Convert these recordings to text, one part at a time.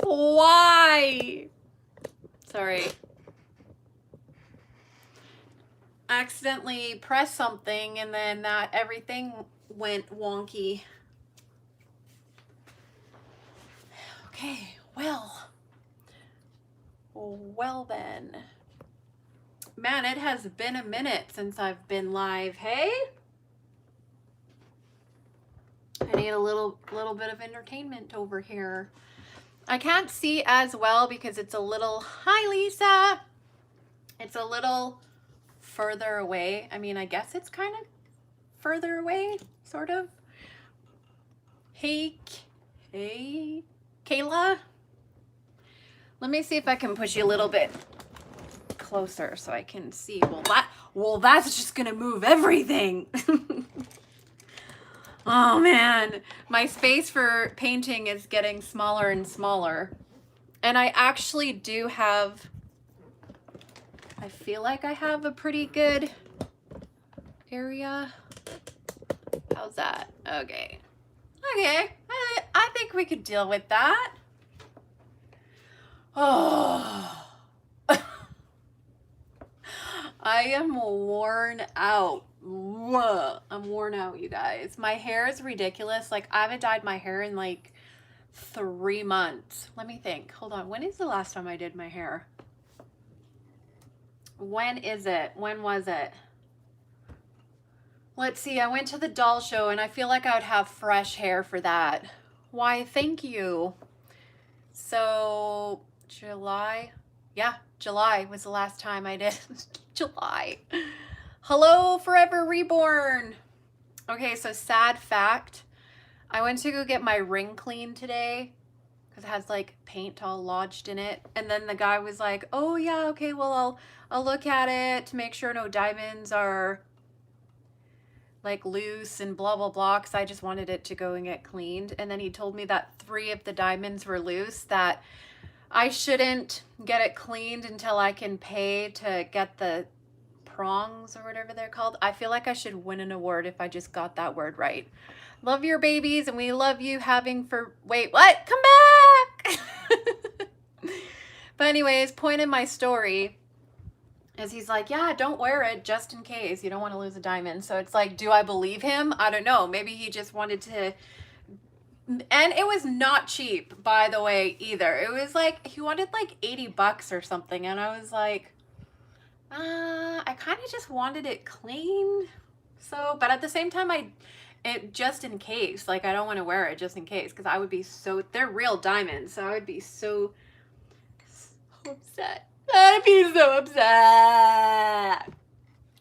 Why? Sorry. Accidentally pressed something and then everything went wonky. Okay, well then. Man, it has been a minute since I've been live, hey? I need a little bit of entertainment over here. I can't see as well because it's a little, hi Lisa. It's a little further away. I mean, I guess it's kind of further away, sort of. Hey, Kayla. Let me see if I can push you a little bit closer so I can see. Well, that's just gonna move everything. Oh man, my space for painting is getting smaller and smaller. And I actually do have, I feel like I have a pretty good area. How's that? Okay. Okay, I think we could deal with that. Oh. I am worn out. I'm worn out, you guys. My hair is ridiculous. Like, I haven't dyed my hair in like 3 months. Let me think. Hold on. When is the last time I did my hair? When is it? When was it? Let's see. I went to the doll show and I feel like I would have fresh hair for that. Why, thank you. So, July. Yeah, July was the last time I did. July. Hello, Forever Reborn. Okay, so sad fact. I went to go get my ring cleaned today because it has like paint all lodged in it. And then the guy was like, oh yeah, okay, well, I'll look at it to make sure no diamonds are like loose and blah, blah, blah. Because I just wanted it to go and get cleaned. And then he told me that 3 of the diamonds were loose, that I shouldn't get it cleaned until I can pay to get the prongs or whatever they're called. I feel like I should win an award if I just got that word right. Love your babies and we love you having for, wait, what? Come back! But anyways, point in my story is he's like, yeah, don't wear it just in case. You don't want to lose a diamond. So it's like, do I believe him? I don't know. Maybe he just wanted to. And it was not cheap, by the way, either. It was like, he wanted like $80 or something. And I was like, I kind of just wanted it clean. So, but at the same time, it just in case, like, I don't want to wear it just in case, because I would be so, they're real diamonds. So I would be so upset. I'd be so upset.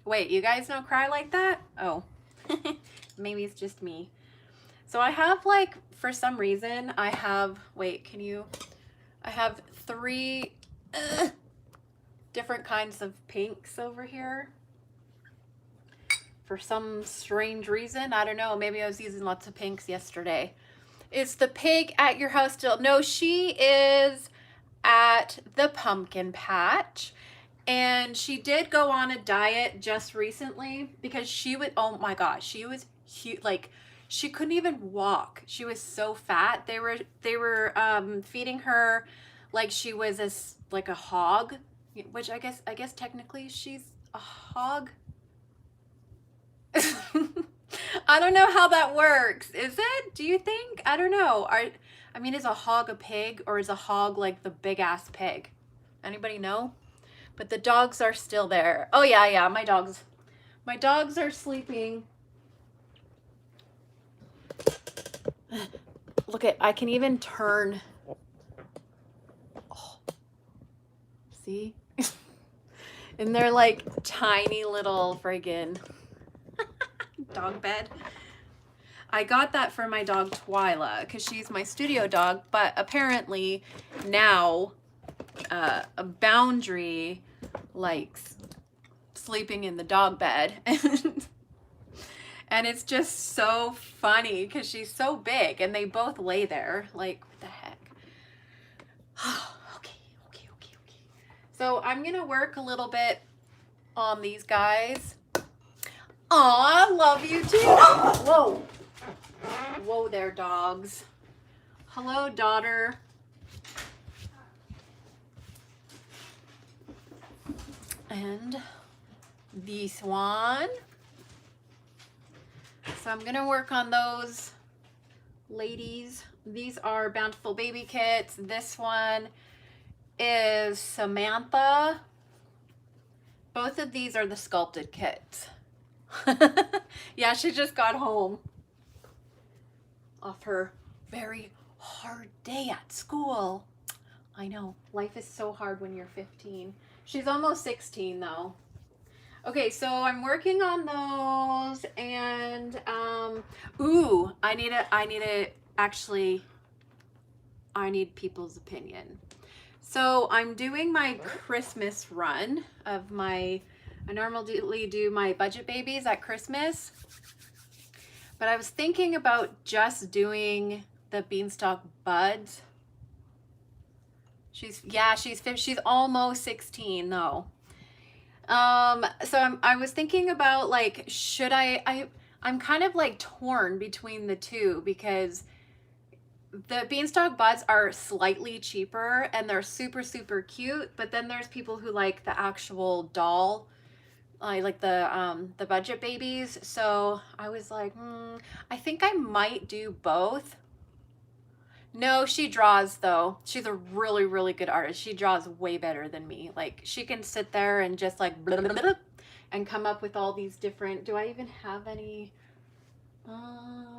Wait, you guys don't cry like that? Oh, maybe it's just me. So I have like, for some reason, I have, wait, I have 3 different kinds of pinks over here. For some strange reason, I don't know, maybe I was using lots of pinks yesterday. Is the pig at your house still? No, she is at the pumpkin patch. And she did go on a diet just recently because she would, oh my gosh, she was huge, like, she couldn't even walk. She was so fat. They were feeding her like she was like a hog, which I guess technically she's a hog. I don't know how that works. Is it? Do you think? I don't know. I mean, is a hog a pig, or is a hog like the big ass pig? Anybody know? But the dogs are still there. Oh yeah, my dogs are sleeping. Look at, I can even turn. Oh, see? And they're like tiny little friggin' dog bed. I got that for my dog Twyla because she's my studio dog, but apparently now a Boundary likes sleeping in the dog bed. And it's just so funny because she's so big and they both lay there. Like, what the heck? Okay. So I'm going to work a little bit on these guys. Aw, I love you too. Whoa. Whoa there, dogs. Hello, daughter. And this one. So I'm gonna work on those ladies. These are Bountiful Baby Kits. This one is Samantha. Both of these are the sculpted kits. Yeah, she just got home off her very hard day at school. I know, life is so hard when you're 15. She's almost 16 though. Okay, so I'm working on those, and ooh, I need people's opinion. So I'm doing my Christmas run of I normally do my budget babies at Christmas, but I was thinking about just doing the Beanstalk buds. She's almost 16 though. So I was thinking about like, should I'm kind of like torn between the two, because the Beanstalk buds are slightly cheaper and they're super, super cute. But then there's people who like the actual doll, like the budget babies. So I was like, I think I might do both. No, she draws though. She's a really, really good artist. She draws way better than me. Like, she can sit there and just like blah, blah, blah, and come up with all these different, do I even have any? I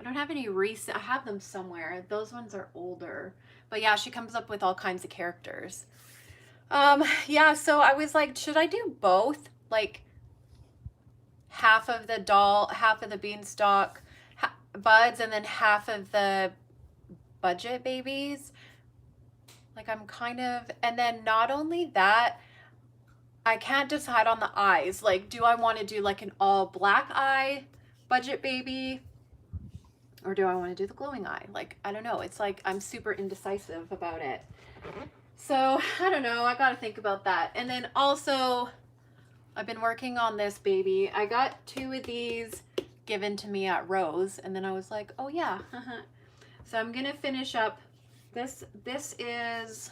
don't have any recent, I have them somewhere. Those ones are older. But yeah, she comes up with all kinds of characters. Yeah, so I was like, should I do both? Like half of the doll, half of the Beanstalk buds, and then half of the budget babies. Like, I'm kind of, and then not only that, I can't decide on the eyes. Like, do I want to do like an all black eye budget baby, or do I want to do the glowing eye? Like, I don't know. It's like I'm super indecisive about it. So I don't know. I got to think about that. And then also, I've been working on this baby. I got 2 of these given to me at Rose, and then I was like, oh yeah. So I'm gonna finish up this is,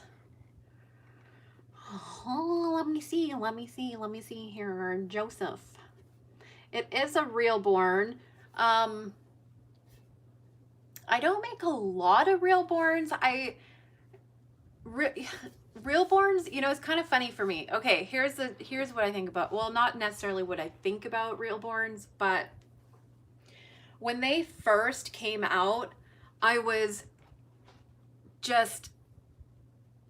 oh, let me see here, Joseph. It is a Reborn. I don't make a lot of Reborns. Reborns, you know, it's kind of funny for me. Okay, here's what I think about, well, not necessarily what I think about Reborns, but when they first came out, I was just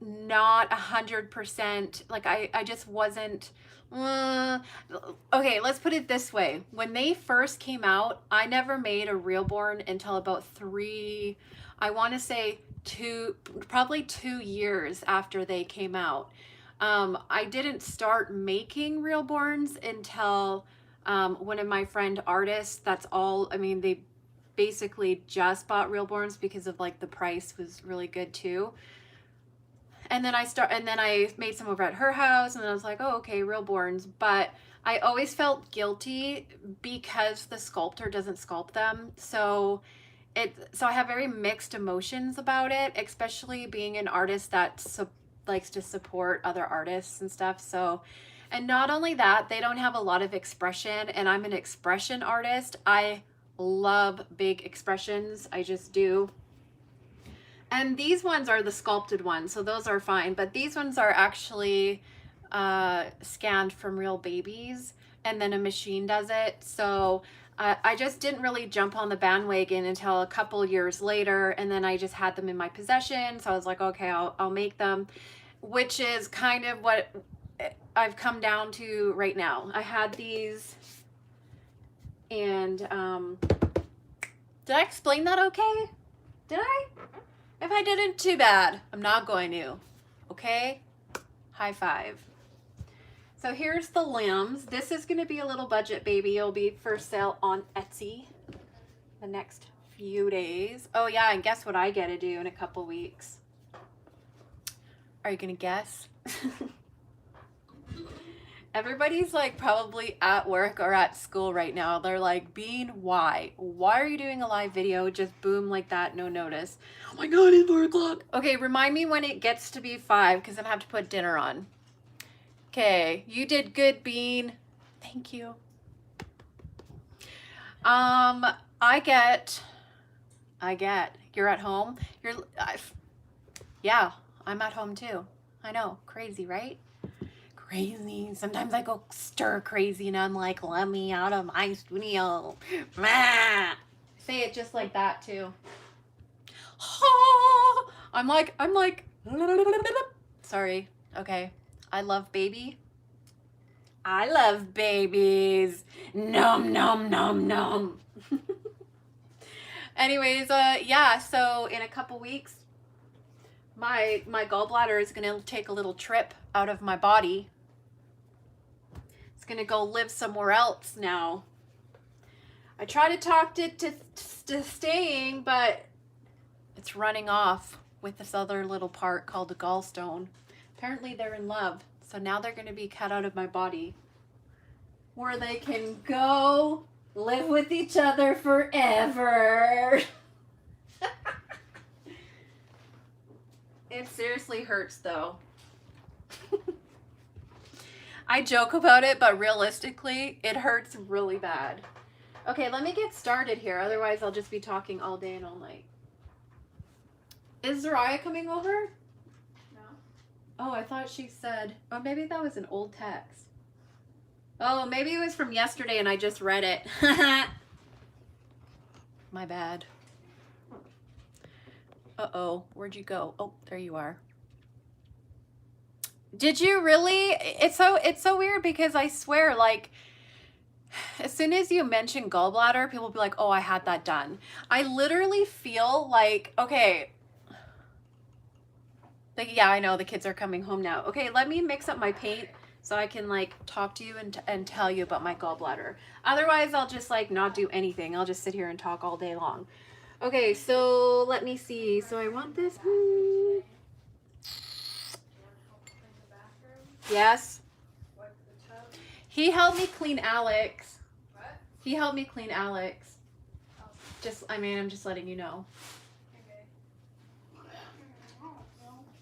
not 100%, like I just wasn't, okay, let's put it this way. When they first came out, I never made a Reborn until about I want to say probably 2 years after they came out. I didn't start making Reborns until one of my friend artists, that's all, I mean, they basically just bought Reborns because of like the price was really good too. And then I made some over at her house, and then I was like, oh, okay, Reborns. But I always felt guilty because the sculptor doesn't sculpt them. So I have very mixed emotions about it, especially being an artist that likes to support other artists and stuff. So, and not only that, they don't have a lot of expression, and I'm an expression artist. I love big expressions. I just do. And these ones are the sculpted ones, so those are fine. But these ones are actually scanned from real babies, and then a machine does it. So I just didn't really jump on the bandwagon until a couple years later, and then I just had them in my possession. So I was like, okay, I'll make them, which is kind of what I've come down to right now. I had these, and did I explain that okay? Did I? If I didn't, too bad. I'm not going to. Okay? High five. So here's the limbs. This is going to be a little budget baby. It'll be for sale on Etsy the next few days. Oh yeah, and guess what I get to do in a couple weeks? Are you going to guess? Everybody's like probably at work or at school right now. They're like, Bean, why? Why are you doing a live video? Just boom like that, no notice. Oh my God, it's 4 o'clock. Okay, remind me when it gets to be 5 because I'm gonna have to put dinner on. Okay, you did good, Bean. Thank you. I get, you're at home. Yeah, I'm at home too. I know, crazy, right? Crazy. Sometimes I go stir crazy and I'm like, let me out of my studio. Say it just like that too. I'm like, sorry. Okay. I love baby. I love babies. Nom, nom, nom, nom. Anyways, yeah, so in a couple weeks, my gallbladder is going to take a little trip out of my body. It's going to go live somewhere else now. I try to talk it to staying, but it's running off with this other little part called the gallstone. Apparently they're in love, so now they're going to be cut out of my body where they can go live with each other forever. It seriously hurts though. I joke about it, but realistically, it hurts really bad. Okay, let me get started here. Otherwise, I'll just be talking all day and all night. Is Zariah coming over? No. Oh, I thought she said, oh, maybe that was an old text. Oh, maybe it was from yesterday and I just read it. My bad. Uh-oh, where'd you go? Oh, there you are. Did you really? It's so weird because I swear, like, as soon as you mention gallbladder, people will be like, oh, I had that done. I literally feel like, okay, like, yeah, I know the kids are coming home now. Okay, let me mix up my paint so I can like talk to you and tell you about my gallbladder. Otherwise, I'll just like not do anything. I'll just sit here and talk all day long. Okay, so let me see. So I want this. Yes. He helped me clean Alex. What? He helped me clean Alex. Oh. Just, I mean, I'm just letting you know. Okay.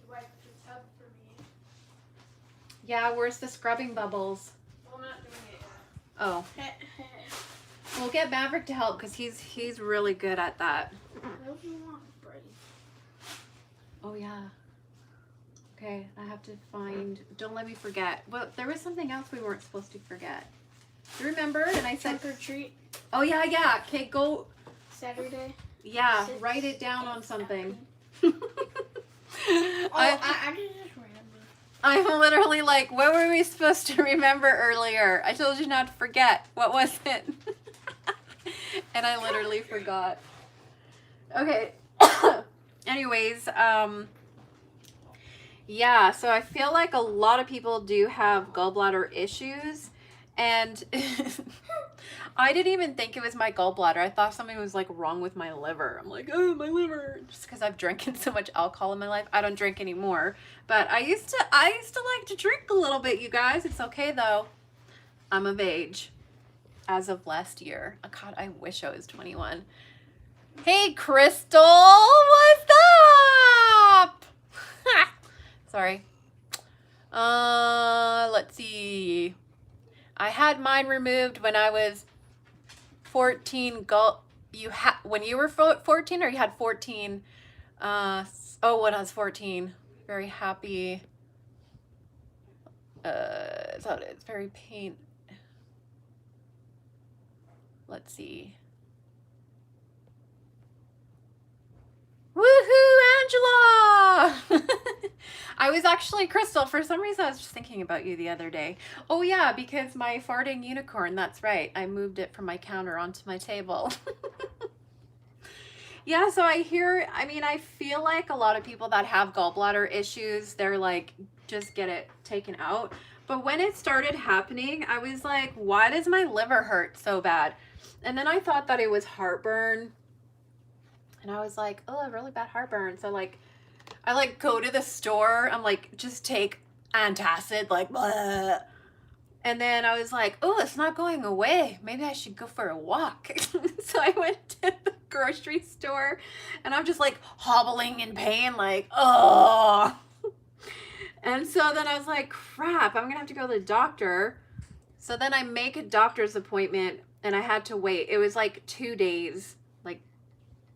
Wipe the tub for me. Yeah, where's the scrubbing bubbles? Well, I'm not doing it yet. Oh. We'll get Maverick to help because he's really good at that. I don't want Brady. Oh yeah. Okay, I have to find. Don't let me forget. Well, there was something else we weren't supposed to forget. You remember? And I said trunk or treat. Oh yeah, yeah. Okay, go. Saturday. Yeah, write it down on something. I can just remember. I'm literally like, what were we supposed to remember earlier? I told you not to forget. What was it? And I literally forgot. Okay. Anyways, yeah, so I feel like a lot of people do have gallbladder issues, and I didn't even think it was my gallbladder. I thought something was like wrong with my liver. I'm like, oh, my liver, just because I've drinking so much alcohol in my life. I don't drink anymore, but I used to like to drink a little bit, you guys. It's okay though. I'm of age as of last year. Oh, God, I wish I was 21. Hey, Crystal, what's up? Sorry. Let's see. I had mine removed when I was 14. When you were 14, or you had 14? Oh, when I was 14. Very happy. It's very pain. Let's see. Woohoo, Angela! I was actually, Crystal, for some reason I was just thinking about you the other day. Oh yeah, because my farting unicorn, that's right. I moved it from my counter onto my table. Yeah, so I feel like a lot of people that have gallbladder issues, they're like, just get it taken out. But when it started happening, I was like, why does my liver hurt so bad? And then I thought that it was heartburn. And I was like, oh, I have really bad heartburn. So like, I like go to the store. I'm like, just take antacid, like, bleh. And then I was like, oh, it's not going away. Maybe I should go for a walk. So I went to the grocery store and I'm just like hobbling in pain, like, oh. And so then I was like, crap, I'm gonna have to go to the doctor. So then I make a doctor's appointment and I had to wait. It was like 2 days. Like,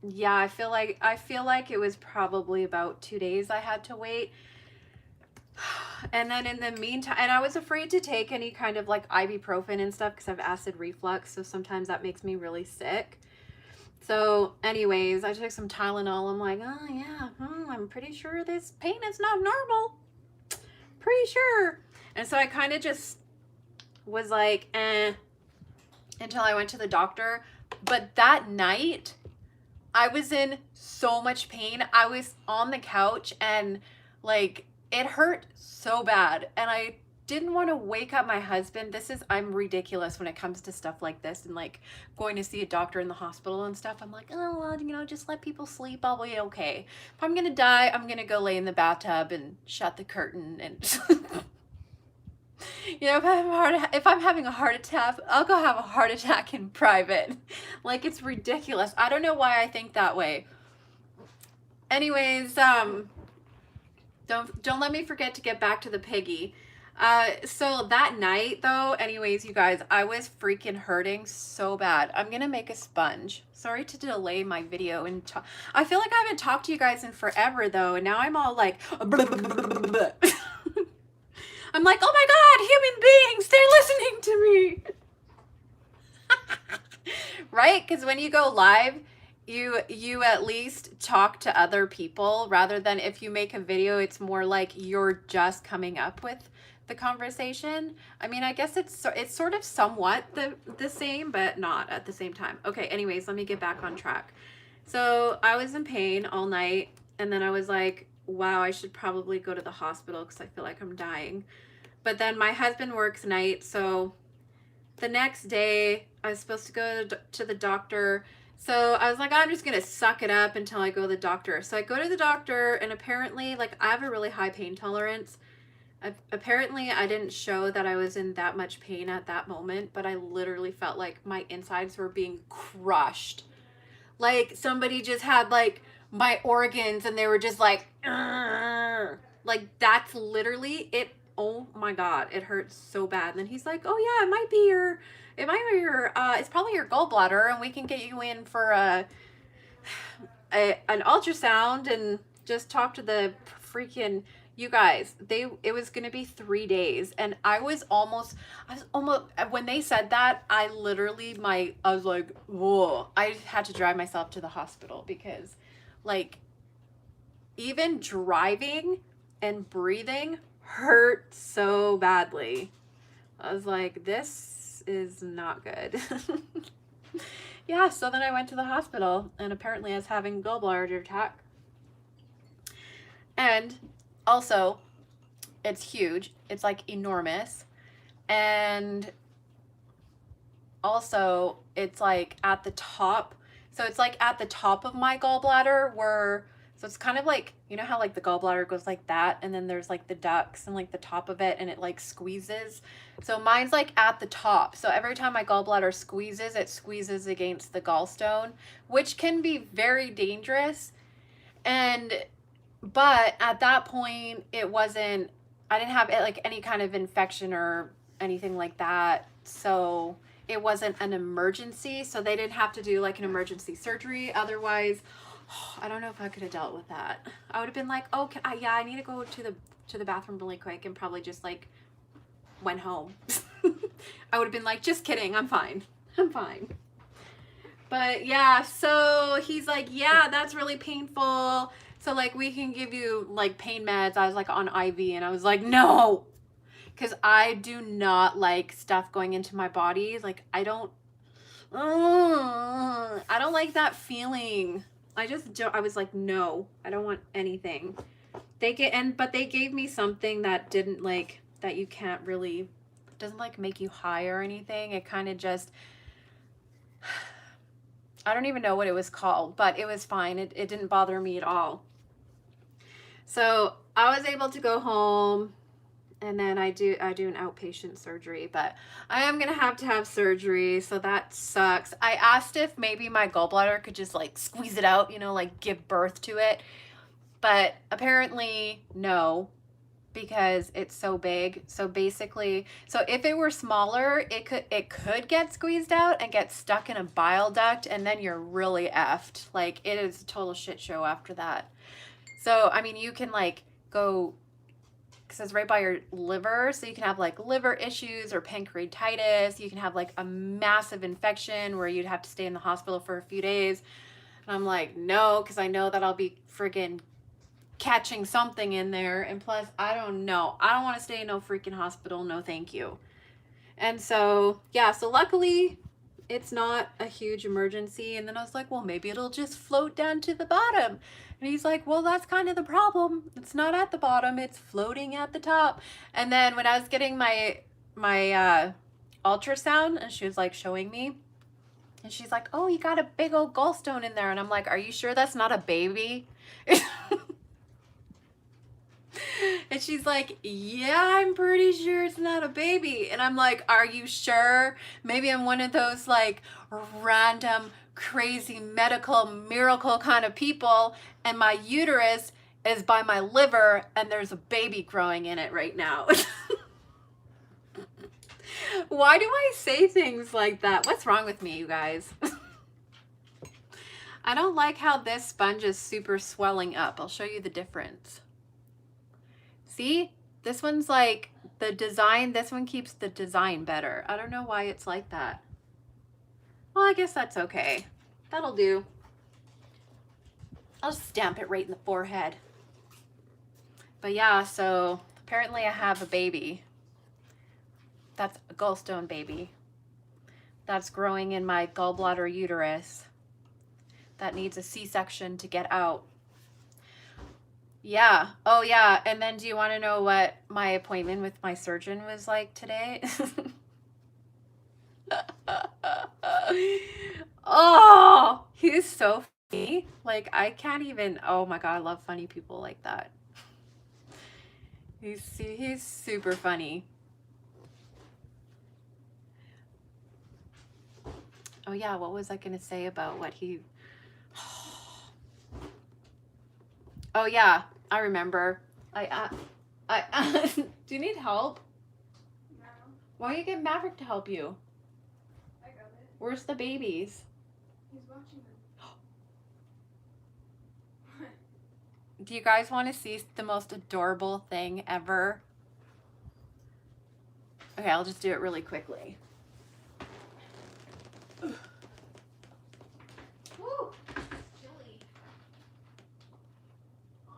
yeah, I feel like it was probably about 2 days I had to wait. And then in the meantime, and I was afraid to take any kind of like ibuprofen and stuff because I have acid reflux. So sometimes that makes me really sick. So anyways, I took some Tylenol. I'm like, oh yeah, I'm pretty sure this pain is not normal. Pretty sure. And so I kind of just was like, until I went to the doctor. But that night, I was in so much pain. I was on the couch and like, it hurt so bad. And I didn't want to wake up my husband. I'm ridiculous when it comes to stuff like this and like going to see a doctor in the hospital and stuff. I'm like, oh, well, just let people sleep. I'll be okay. If I'm going to die, I'm going to go lay in the bathtub and shut the curtain. And, if I'm having a heart attack, I'll go have a heart attack in private. Like, it's ridiculous. I don't know why I think that way. Anyways, don't let me forget to get back to the piggy. So that night though, anyways, you guys, I was freaking hurting so bad. I'm gonna make a sponge. Sorry to delay my video and I feel like I haven't talked to you guys in forever though, and now I'm all like I'm like, oh my god, human beings, they're listening to me. Right? Because when you go live, you at least talk to other people rather than if you make a video, it's more like you're just coming up with the conversation. I mean, I guess it's sort of somewhat the same, but not at the same time. Okay, anyways, let me get back on track. So I was in pain all night, and then I was like, wow, I should probably go to the hospital because I feel like I'm dying. But then my husband works night, so the next day I was supposed to go to the doctor. So I was like, I'm just gonna suck it up until I go to the doctor. So I go to the doctor, and apparently, like, I have a really high pain tolerance. Apparently I didn't show that I was in that much pain at that moment, but I literally felt like my insides were being crushed. Like somebody just had like my organs and they were just like, "Argh." Like that's literally it. Oh my God, it hurts so bad. And then he's like, oh yeah, it might be your, it's probably your gallbladder, and we can get you in for an ultrasound and just talk to the freaking, you guys, it was going to be 3 days. And I was almost, when they said that, I was like, whoa, I had to drive myself to the hospital because like even driving and breathing hurt so badly. I was like, this is not good. Yeah, so then I went to the hospital, and apparently I was having gallbladder attack. And also, it's huge. It's like enormous. And also, it's like at the top. So it's like at the top of my gallbladder so it's kind of like, you know how like the gallbladder goes like that, and then there's like the ducts and like the top of it, and it like squeezes. So mine's like at the top. So every time my gallbladder squeezes, it squeezes against the gallstone, which can be very dangerous. But at that point, I didn't have like any kind of infection or anything like that. So it wasn't an emergency. So they didn't have to do like an emergency surgery. Otherwise, I don't know if I could have dealt with that. I would have been like, oh, I need to go to the bathroom really quick, and probably just like went home. I would have been like, just kidding. I'm fine. But yeah, so he's like, yeah, that's really painful. So like we can give you like pain meds. I was like on IV, and I was like, no, because I do not like stuff going into my body. Like I don't like that feeling. I was like, no, I don't want anything. But they gave me something that didn't like, that you can't really, doesn't like make you high or anything. It kind of just, I don't even know what it was called, but it was fine. It didn't bother me at all. So I was able to go home, And then I do an outpatient surgery, but I am going to have surgery, so that sucks. I asked if maybe my gallbladder could just like squeeze it out, you know, like give birth to it. But apparently no, because it's so big. So basically, so if it were smaller, it could get squeezed out and get stuck in a bile duct, and then you're really effed. Like, it is a total shit show after that. So, I mean, you can like go, because it's right by your liver, so you can have like liver issues or pancreatitis. You can have like a massive infection where you'd have to stay in the hospital for a few days. And I'm like, no, because I know that I'll be freaking catching something in there. And plus, I don't know. I don't want to stay in no freaking hospital. No, thank you. And so, yeah, so luckily it's not a huge emergency. And then I was like, well, maybe it'll just float down to the bottom. And he's like, well, that's kind of the problem. It's not at the bottom. It's floating at the top. And then when I was getting my ultrasound, and she was like showing me, and she's like, oh, you got a big old gallstone in there. And I'm like, are you sure that's not a baby? And she's like, yeah, I'm pretty sure it's not a baby. And I'm like, are you sure? Maybe I'm one of those like random, crazy medical miracle kind of people, and my uterus is by my liver and there's a baby growing in it right now. Why do I say things like that? What's wrong with me, you guys? I don't like how this sponge is super swelling up. I'll show you the difference. See, this one's like the design, this one keeps the design better. I don't know why it's like that. Well, I guess that's okay. That'll do. I'll just stamp it right in the forehead. But yeah, so apparently I have a baby. That's a gallstone baby. That's growing in my gallbladder uterus. That needs a C-section to get out. Yeah. Oh, yeah. And then do you want to know what my appointment with my surgeon was like today? Oh, he's so funny. Like, I can't even, oh my God, I love funny people like that. He's super funny. Oh yeah, what was I going to say about what he... Oh yeah, I remember. Do you need help? No. Why don't you get Maverick to help you? I got it. Where's the babies? He's watching them. Do you guys want to see the most adorable thing ever? Okay, I'll just do it really quickly. Woo! It's chilly. Oh.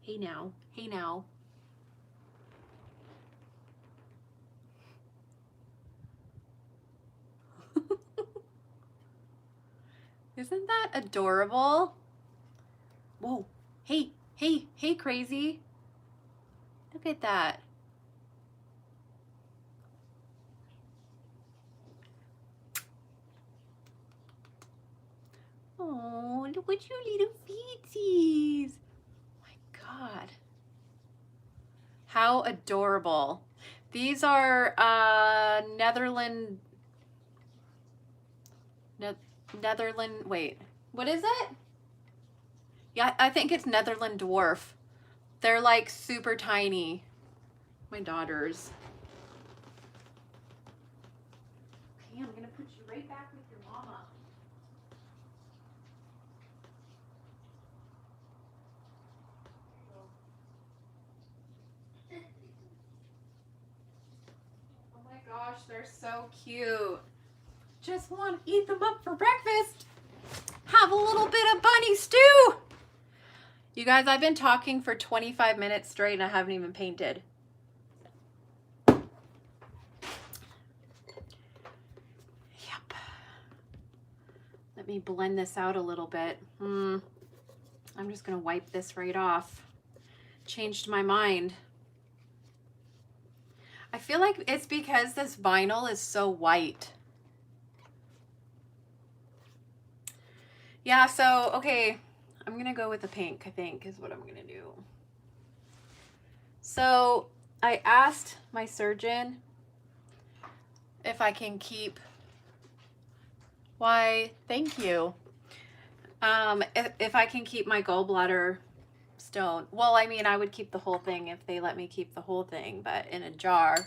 Hey now. Hey now. Isn't that adorable? Whoa. Hey, crazy. Look at that. Oh, look at you little feetsies. God, how adorable. These are Netherland, wait, what is it? Yeah, I think it's Netherland dwarf. They're like super tiny. My daughters. Okay, I'm gonna put you right back with your mama. Gosh, they're so cute. Just want to eat them up for breakfast. Have a little bit of bunny stew. You guys, I've been talking for 25 minutes straight and I haven't even painted. Yep. Let me blend this out a little bit. I'm just gonna wipe this right off. Changed my mind. I feel like it's because this vinyl is so white. Yeah, so, okay, I'm gonna go with the pink, I think, is what I'm gonna do. So, I asked my surgeon if I can keep, why, thank you. If I can keep my gallbladder stone. Well, I mean, I would keep the whole thing if they let me keep the whole thing, but in a jar.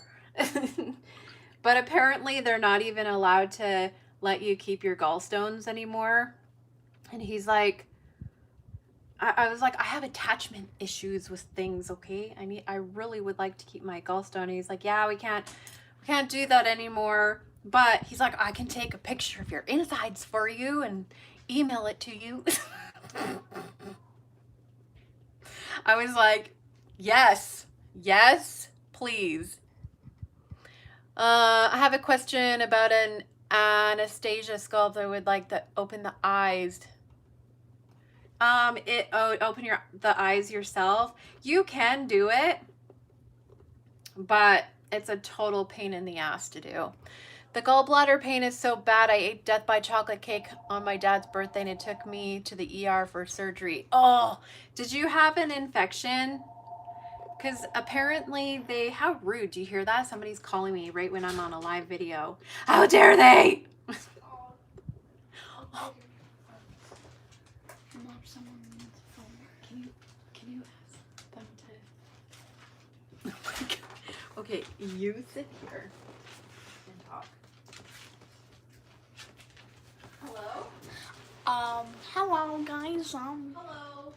But apparently they're not even allowed to let you keep your gallstones anymore. And he's like, I was like, I have attachment issues with things, okay? I really would like to keep my gallstone. And he's like, yeah, we can't do that anymore. But he's like, I can take a picture of your insides for you and email it to you. I was like, yes, please. I have a question about an Anastasia sculpt. I would like to open the eyes. Open the eyes yourself. You can do it, but it's a total pain in the ass to do. The gallbladder pain is so bad. I ate death by chocolate cake on my dad's birthday and it took me to the ER for surgery. Oh, did you have an infection? Because apparently how rude. Do you hear that? Somebody's calling me right when I'm on a live video. How dare they? Mom, someone needs a phone. Can you ask them to? Oh my God. Okay, you sit here and talk. Hello? Hello guys. Hello.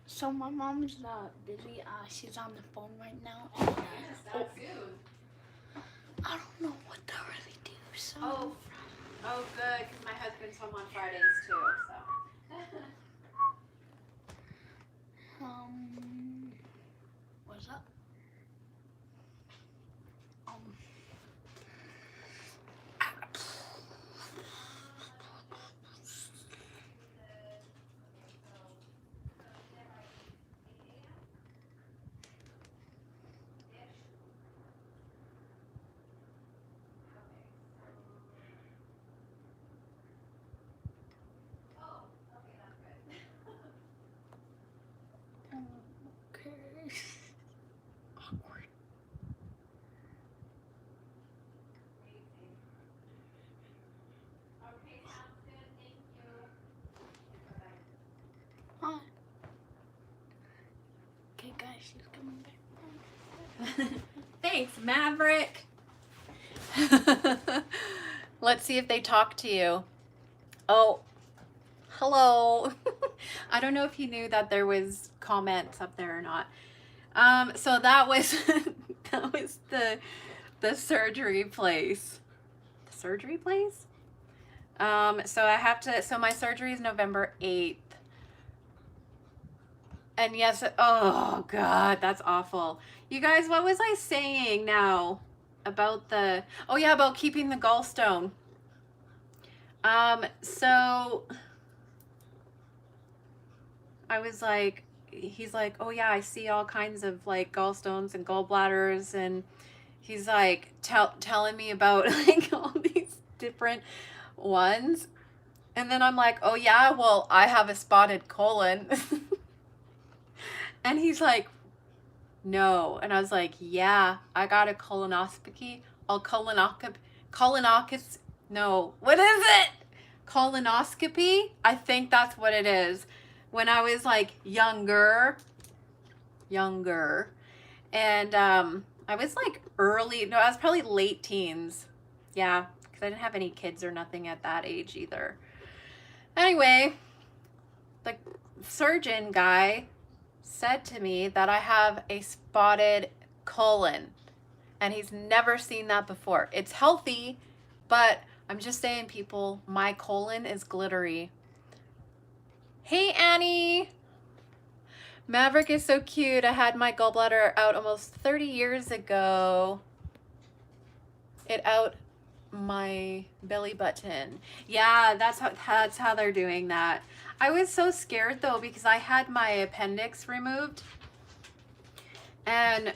So my mom's busy. She's on the phone right now. And, That's soon. I don't know what to really do. So. Oh, good, because my husband's home on Fridays too, so. What's up? Okay. Awkward. Okay, sounds good. Thank you. Hi. Okay, guys, she's coming back. Thanks, Maverick. Let's see if they talk to you. Oh, hello. I don't know if you knew that there was comments up there or not. So that was that was the surgery place. The surgery place? So my surgery is November 8th. And yes, oh God, that's awful. You guys, what was I saying now about about keeping the gallstone. So I was like, he's like, oh yeah, I see all kinds of like gallstones and gallbladders, and he's like telling me about like all these different ones. And then I'm like, oh yeah, well, I have a spotted colon. And he's like, no. And I was like, yeah, I got a colonoscopy. No, what is it? Colonoscopy? I think that's what it is. When I was like younger. And I was like I was probably late teens. Yeah, because I didn't have any kids or nothing at that age either. Anyway, the surgeon guy said to me that I have a spotted colon, and he's never seen that before. It's healthy, but I'm just saying, people, my colon is glittery. Hey, Annie. Maverick is so cute. I had my gallbladder out almost 30 years ago. It out my belly button. Yeah, that's how they're doing that. I was so scared though because I had my appendix removed. And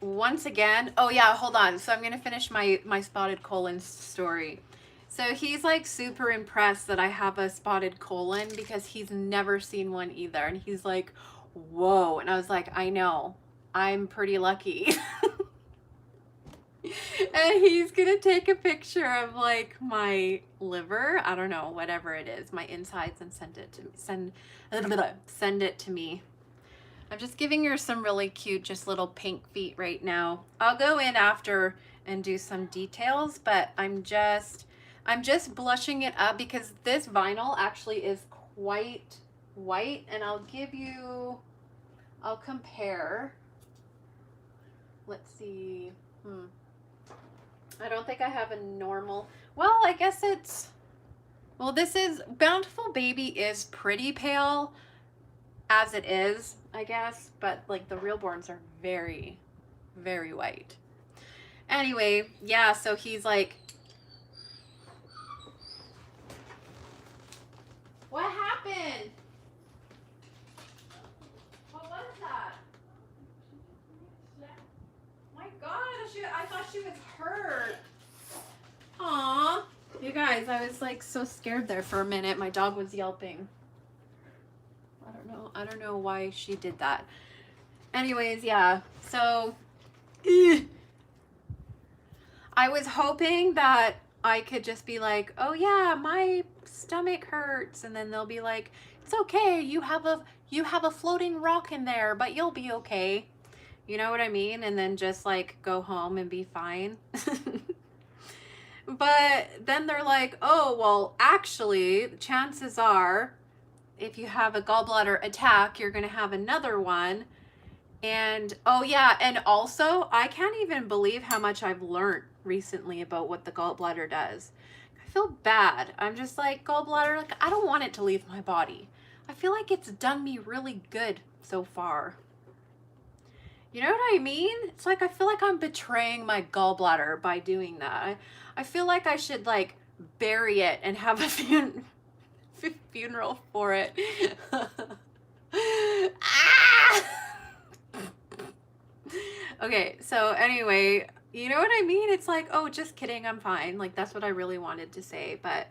once again, oh yeah, hold on. So I'm going to finish my spotted colon story. So he's like super impressed that I have a spotted colon because he's never seen one either. And he's like, whoa. And I was like, I know, I'm pretty lucky. And he's gonna take a picture of like my liver, I don't know, whatever it is, my insides, and send it to me. I'm just giving her some really cute, just little pink feet right now. I'll go in after and do some details, but I'm just blushing it up because this vinyl actually is quite white, and I'll compare. Let's see. I don't think I have a normal. Well, I guess it's. Well, this is Bountiful Baby is pretty pale as it is, I guess, but like the Reborns are very, very white. Anyway, yeah, so he's like, what happened? What was that? My God, I thought she was hurt. Aw. You guys, I was like so scared there for a minute. My dog was yelping. I don't know why she did that. Anyways, yeah. So I was hoping that I could just be like, oh yeah, my stomach hurts, and then they'll be like, it's okay, you have a floating rock in there, but you'll be okay. You know what I mean? And then just like go home and be fine. But then they're like, oh, well, actually, chances are if you have a gallbladder attack, you're going to have another one. And oh yeah, and also I can't even believe how much I've learned recently about what the gallbladder does. I feel bad. I'm just like, gallbladder, like I don't want it to leave my body. I feel like it's done me really good so far. You know what I mean? It's like I feel like I'm betraying my gallbladder by doing that. I feel like I should like bury it and have a funeral for it. Ah! Okay, so anyway, you know what I mean? It's like, oh, just kidding, I'm fine. Like that's what I really wanted to say, but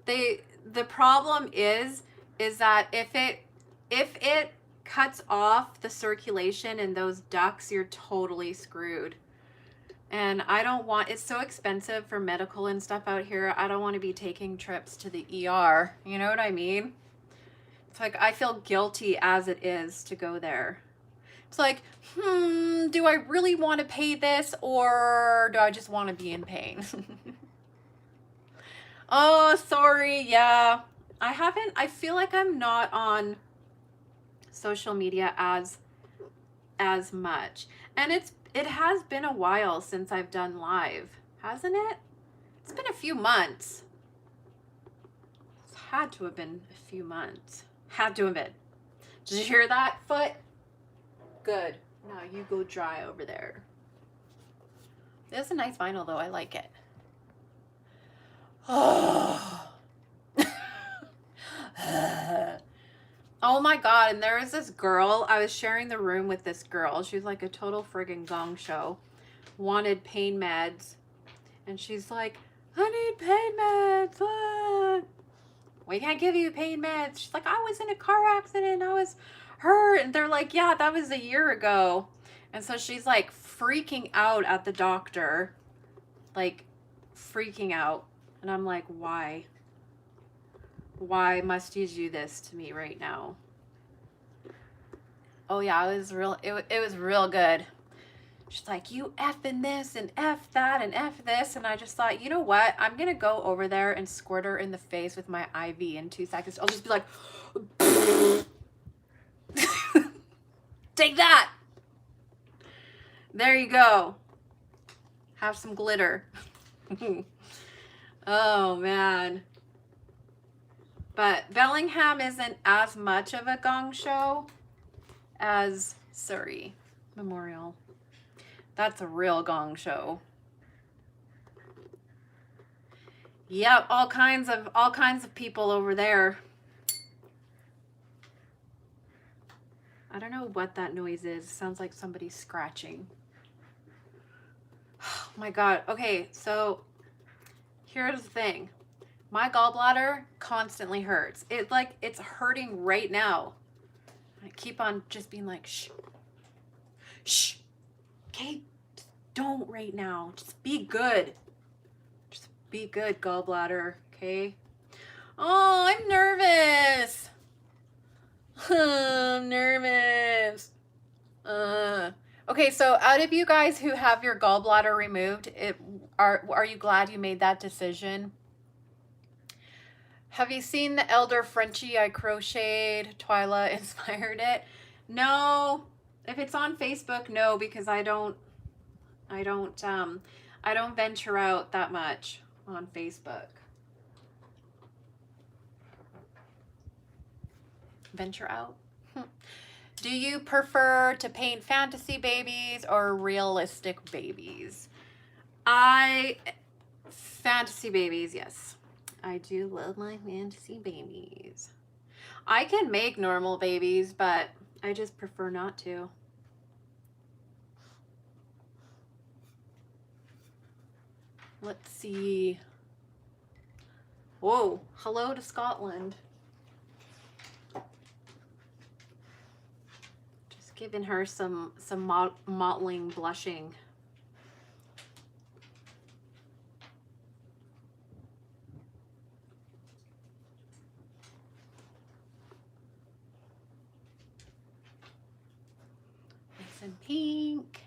the problem is that if it cuts off the circulation in those ducts, you're totally screwed. And I don't want, it's so expensive for medical and stuff out here. I don't want to be taking trips to the ER. You know what I mean? It's like, I feel guilty as it is to go there. It's like, do I really want to pay this, or do I just want to be in pain? Oh, sorry. Yeah. I feel like I'm not on social media as much. And it has been a while since I've done live, hasn't it? It's been a few months. It's had to have been a few months. Had to have been. Did you hear that, foot? Good. Now you go dry over there. It's a nice vinyl though. I like it. Oh. Oh my God, and there was this girl, I was sharing the room with this girl. She was like a total friggin' gong show. Wanted pain meds. And she's like, I need pain meds. Ah. We can't give you pain meds. She's like, I was in a car accident. I was hurt. And they're like, yeah, that was a year ago. And so she's like freaking out at the doctor. Like freaking out. And I'm like, why? Why must you do this to me right now? Oh yeah, it was real good. She's like, you effing this and F that and F this. And I just thought, you know what? I'm going to go over there and squirt her in the face with my IV in 2 seconds. I'll just be like, take that. There you go. Have some glitter. Oh man. But Bellingham isn't as much of a gong show as Surrey Memorial. That's a real gong show. Yep, all kinds of people over there. I don't know what that noise is. It sounds like somebody scratching. Oh my God. Okay, so here's the thing. My gallbladder constantly hurts. It's hurting right now. I keep on just being like, shh. Shh. Okay, just don't right now. Just be good. Just be good, gallbladder. Okay. Oh, I'm nervous. I'm nervous. Okay, so out of you guys who have your gallbladder removed, are you glad you made that decision? Have you seen the Elder Frenchie I crocheted? Twyla inspired it. No, if it's on Facebook, no, because I don't venture out that much on Facebook. Venture out? Do you prefer to paint fantasy babies or realistic babies? Fantasy babies, yes. I do love my fantasy babies. I can make normal babies, but I just prefer not to. Let's see. Whoa, hello to Scotland. Just giving her some mottling blushing. Nice and pink.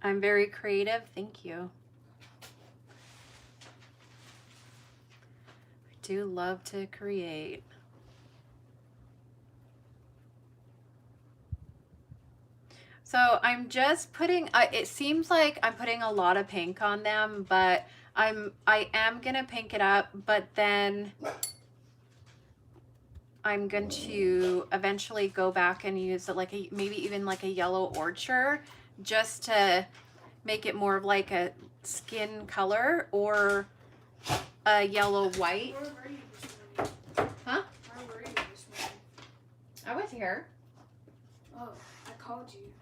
I'm very creative. Thank you. I do love to create. So I'm just putting, it seems like I'm putting a lot of pink on them, but I am gonna pink it up, but then I'm going to eventually go back and use it like maybe even like a yellow orchard, just to make it more of like a skin color, or a yellow white. Where were you this morning? Huh? Where were you this morning? I was here. Oh, I called you.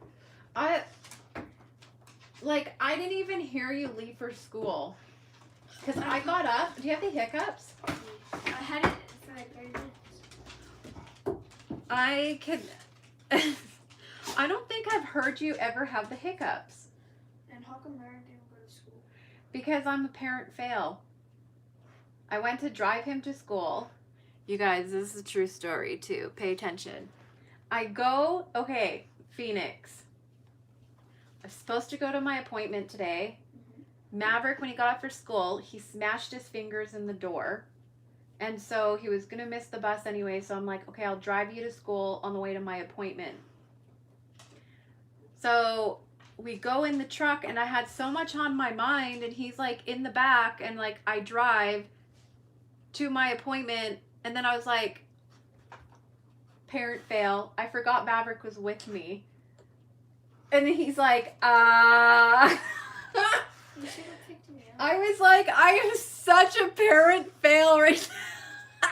I didn't even hear you leave for school. Because I got up. Do you have the hiccups? I had it for like 30 minutes. I could... I don't think I've heard you ever have the hiccups. And how come Ryan didn't go to school? Because I'm a parent fail. I went to drive him to school. You guys, this is a true story too. Pay attention. Okay, Phoenix. I'm supposed to go to my appointment today. Maverick, when he got up for school, he smashed his fingers in the door. And so he was going to miss the bus anyway. So I'm like, okay, I'll drive you to school on the way to my appointment. So we go in the truck, and I had so much on my mind, and he's like in the back, and like I drive to my appointment, and then I was like, parent fail. I forgot Maverick was with me. And then he's like, You should have picked me up. I was like, I am such a parent fail right now.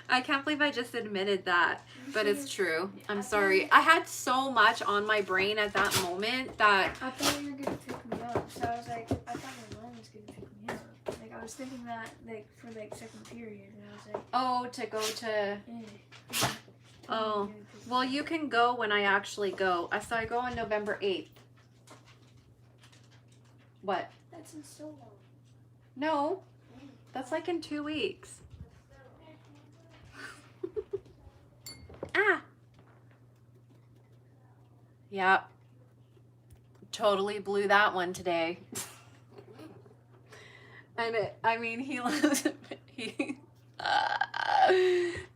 I can't believe I just admitted that, but it's true. I'm sorry. I had so much on my brain at that moment that... I thought you were going to pick me up, so I was like, I thought my mom was going to pick me up. Like, I was thinking that, like, for, like, second period, and I was like... Oh, to go to... Yeah. Oh, well, you can go when I actually go. So I go on November 8th. What? That's in so long. No, that's like in 2 weeks. Ah. Yeah. Totally blew that one today. And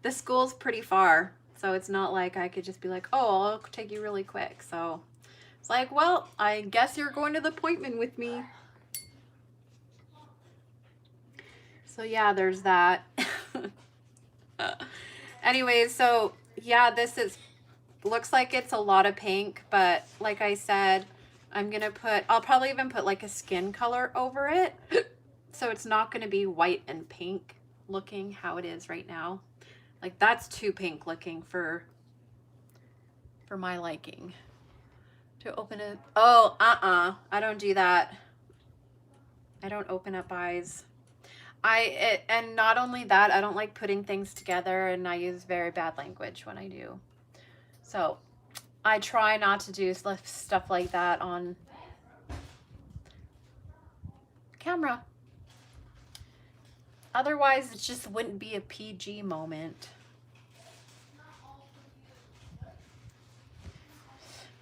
the school's pretty far, so it's not like I could just be like, oh, I'll take you really quick. So it's like, well, I guess you're going to the appointment with me. So yeah, there's that. Anyways, so yeah, this is looks like it's a lot of pink, but like I said, I'll probably even put like a skin color over it. So it's not going to be white and pink looking how it is right now. Like that's too pink looking for my liking. To open it. Oh, I don't do that. I don't open up eyes. And not only that, I don't like putting things together, and I use very bad language when I do. So I try not to do stuff like that on camera. Otherwise, it just wouldn't be a PG moment.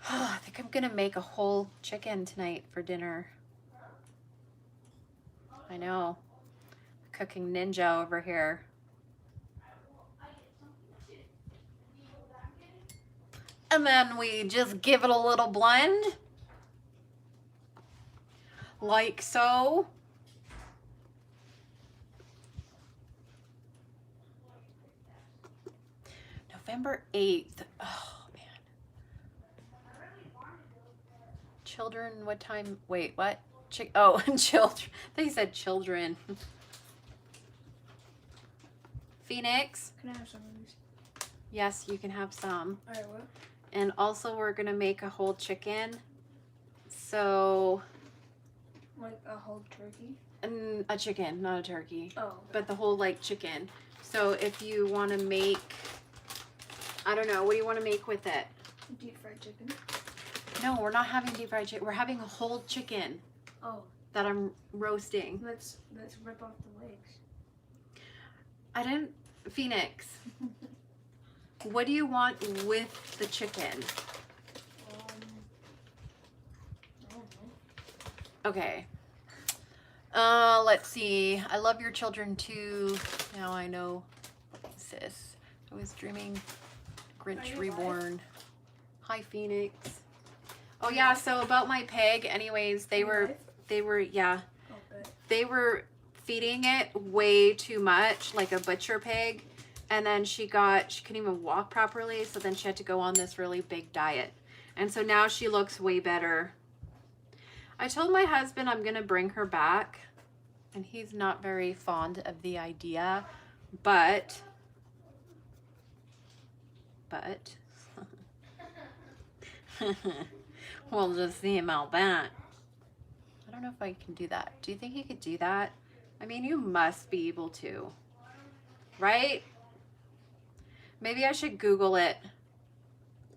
I think I'm gonna make a whole chicken tonight for dinner. I know. Cooking ninja over here. And then we just give it a little blend. Like so. November 8th. Oh, man. Children, what time? Wait, what? Oh, children. I thought you said children. Phoenix. Can I have some of these? Yes, you can have some. Alright, what? And also we're going to make a whole chicken. So... Like a whole turkey? A chicken, not a turkey. Oh. Okay. But the whole, like, chicken. So if you want to make... I don't know. What do you want to make with it? Deep fried chicken. No, we're not having deep fried chicken. We're having a whole chicken. Oh. That I'm roasting. Let's rip off the legs. I didn't... Phoenix. What do you want with the chicken? I don't know. Okay. Let's see. I love your children too. Now I know. What is this? I was dreaming Grinch Reborn. Hi, Phoenix. Oh yeah, so about my pig, anyways, they were, yeah. Okay. They were feeding it way too much, like a butcher pig. And then she couldn't even walk properly. So then she had to go on this really big diet. And so now she looks way better. I told my husband I'm going to bring her back. And he's not very fond of the idea. But we'll just see about that. I don't know if I can do that. Do you think you could do that? I mean, you must be able to. Right? Maybe I should Google it.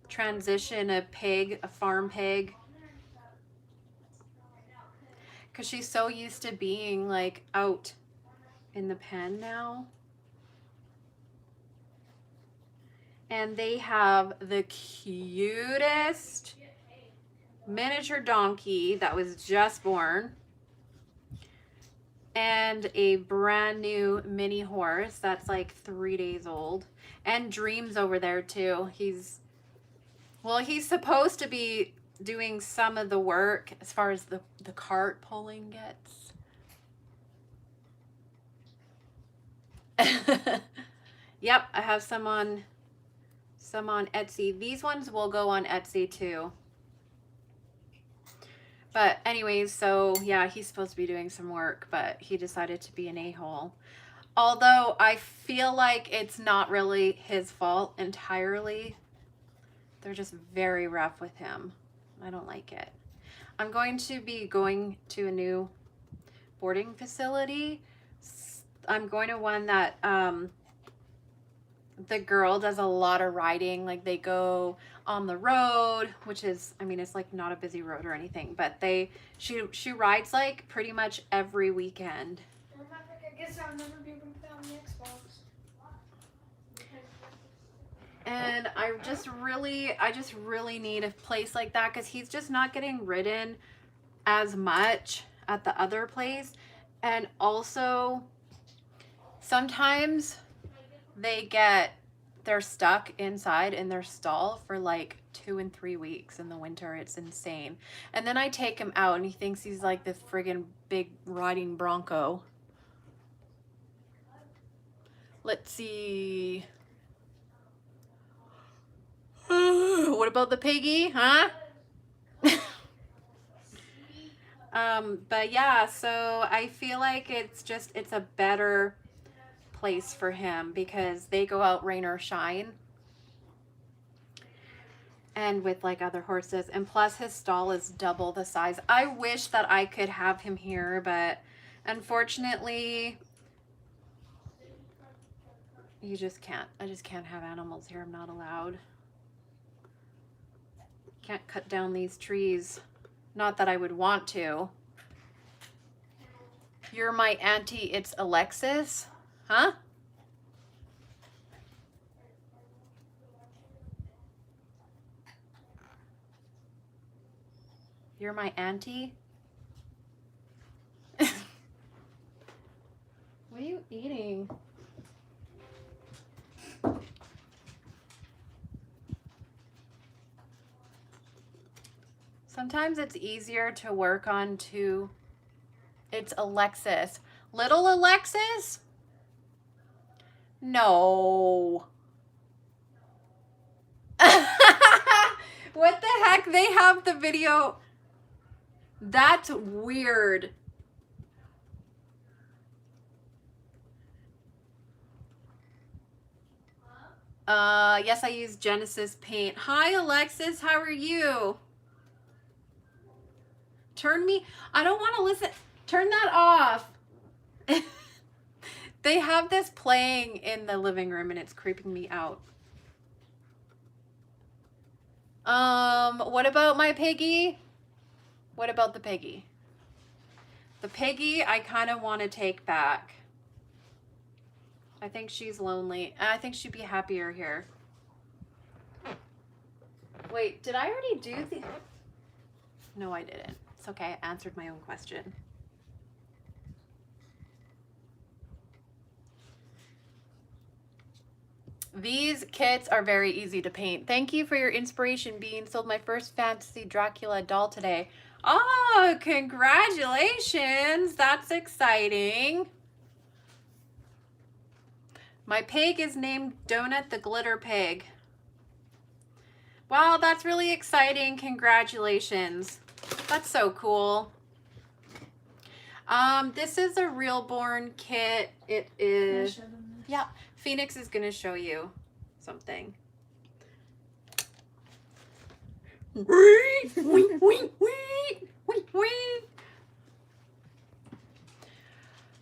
Transition a pig, a farm pig. Because she's so used to being like out in the pen now. And they have the cutest miniature donkey that was just born. And a brand new mini horse that's like 3 days old. And Dream's over there too. He's supposed to be doing some of the work as far as the cart pulling gets. Yep, I have some on Etsy. These ones will go on Etsy too. But anyways, so yeah, he's supposed to be doing some work, but he decided to be an a-hole. Although I feel like it's not really his fault entirely. They're just very rough with him. I don't like it. I'm going to be going to a new boarding facility. I'm going to one that the girl does a lot of riding. Like they go on the road, which is, I mean, it's like not a busy road or anything, but she rides like pretty much every weekend. I guess I'll never be able to play on the Xbox. And I just really need a place like that because he's just not getting ridden as much at the other place. And also sometimes they're stuck inside in their stall for like 2 and 3 weeks in the winter. It's insane. And then I take him out and he thinks he's like this friggin' big riding bronco. Let's see. What about the piggy, huh? But yeah, so I feel like it's a better place for him because they go out rain or shine. And with like other horses, and plus his stall is double the size. I wish that I could have him here, but unfortunately you just can't. I just can't have animals here. I'm not allowed. Can't cut down these trees. Not that I would want to. You're my auntie, it's Alexis, huh? You're my auntie? What are you eating? Sometimes it's easier to work on to... It's Alexis. Little Alexis? No. What the heck? They have the video... That's weird. Yes, I use Genesis paint. Hi, Alexis. How are you? I don't want to listen. Turn that off. They have this playing in the living room and it's creeping me out. What about my piggy? What about the piggy? The piggy I kind of want to take back. I think she's lonely. I think she'd be happier here. Wait, did I already do the... No, I didn't. It's okay. I answered my own question. These kits are very easy to paint. Thank you for your inspiration, Bean. Sold my first fantasy Dracula doll today. Oh, congratulations. That's exciting. My pig is named Donut the Glitter Pig. Wow, that's really exciting. Congratulations. That's so cool. This is a Reborn kit. It is... Yeah, Phoenix is going to show you something.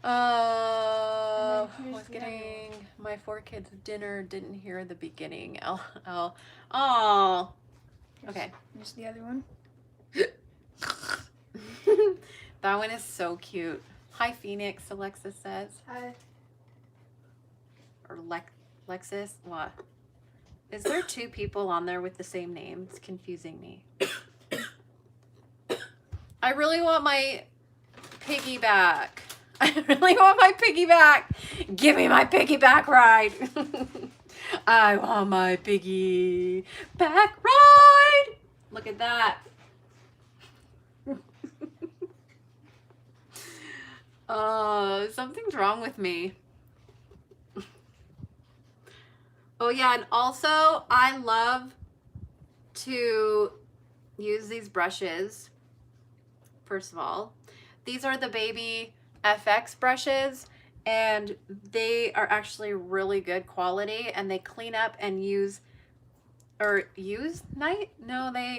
I was getting my 4 kids dinner, didn't hear the beginning. Oh. Okay. Here's the other one. That one is so cute. Hi, Phoenix, Alexis says. Hi. Or Lexus. What? Is there 2 people on there with the same name? It's confusing me. I really want my piggy back. I really want my piggy back. Give me my piggy back ride. I want my piggy back ride. Look at that. Something's wrong with me. Oh yeah, and also I love to use these brushes. First of all, these are the baby FX brushes and they are actually really good quality and they clean up and they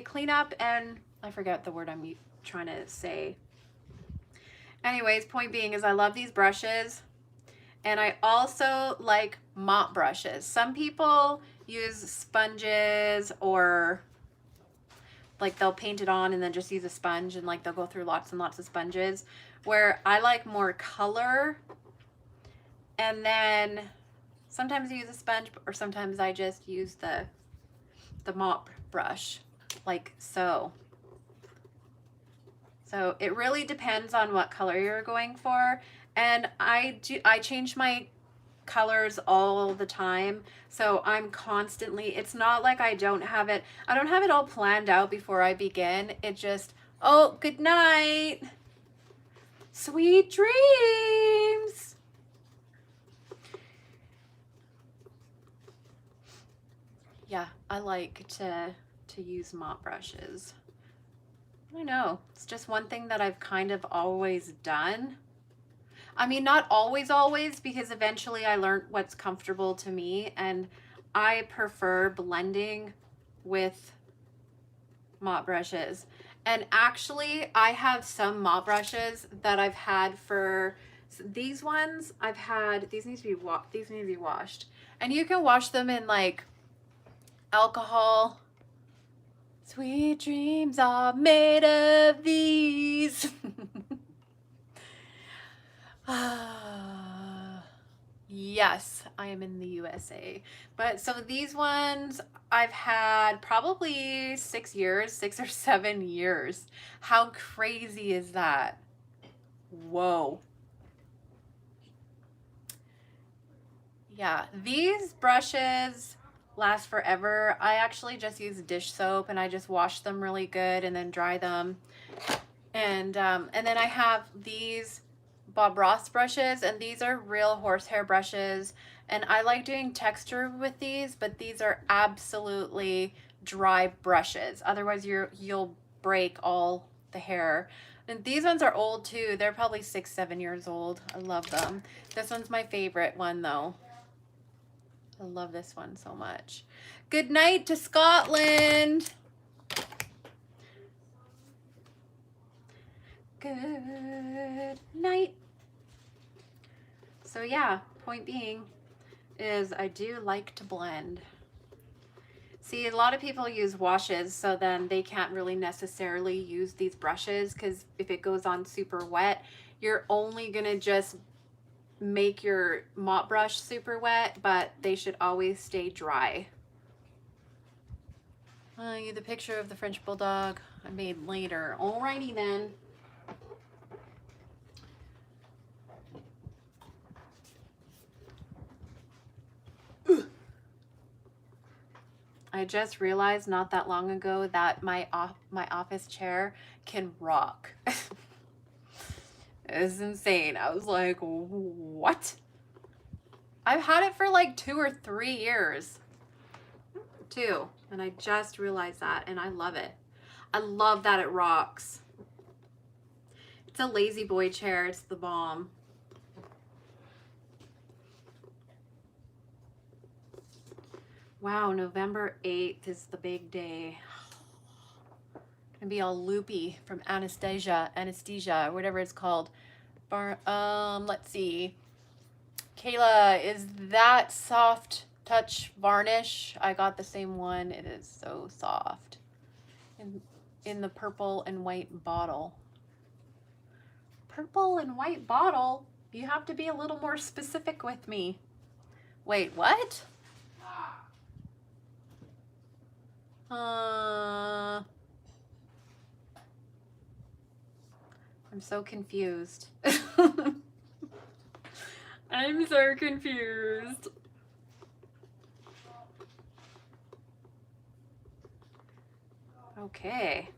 clean up and I forget the word I'm trying to say. Anyways, point being is I love these brushes. And I also like mop brushes. Some people use sponges or like they'll paint it on and then just use a sponge and like they'll go through lots and lots of sponges. Where I like more color. And then sometimes I use a sponge or sometimes I just use the mop brush like so. So it really depends on what color you're going for. And I change my colors all the time. So I'm constantly, it's not like I don't have it all planned out before I begin. It just, oh, good night. Sweet dreams. Yeah, I like to use mop brushes. I know, it's just one thing that I've kind of always done. I mean, not always, because eventually I learned what's comfortable to me, and I prefer blending with mop brushes. And actually, I have some mop brushes that I've had for, so these ones I've had, these need to be washed. And you can wash them in like alcohol. Sweet dreams are made of these. Yes, I am in the USA. But so these ones I've had probably 6 years, 6 or 7 years. How crazy is that? Whoa. Yeah, these brushes last forever. I actually just use dish soap and I just wash them really good and then dry them. And then I have these Bob Ross brushes, and these are real horsehair brushes. And I like doing texture with these, but these are absolutely dry brushes. Otherwise, you'll break all the hair. And these ones are old too. They're probably 6, 7 years old. I love them. This one's my favorite one though. I love this one so much. Good night to Scotland. Good night. So yeah, point being is I do like to blend. See, a lot of people use washes, so then they can't really necessarily use these brushes, because if it goes on super wet, you're only gonna just make your mop brush super wet, but they should always stay dry. The picture of the French Bulldog I made later. Alrighty then. I just realized not that long ago that my office chair can rock. It's insane. I was like, what? I've had it for like 2 or 3 years too, and I just realized that, and I love it. I love that it rocks. It's a lazy boy chair. It's the bomb. Wow, November 8th is the big day. Gonna be all loopy from anesthesia, or whatever it's called. Let's see. Kayla, is that soft touch varnish? I got the same one. It is so soft. In the purple and white bottle. Purple and white bottle? You have to be a little more specific with me. Wait, what? I'm so confused. I'm so confused. Okay.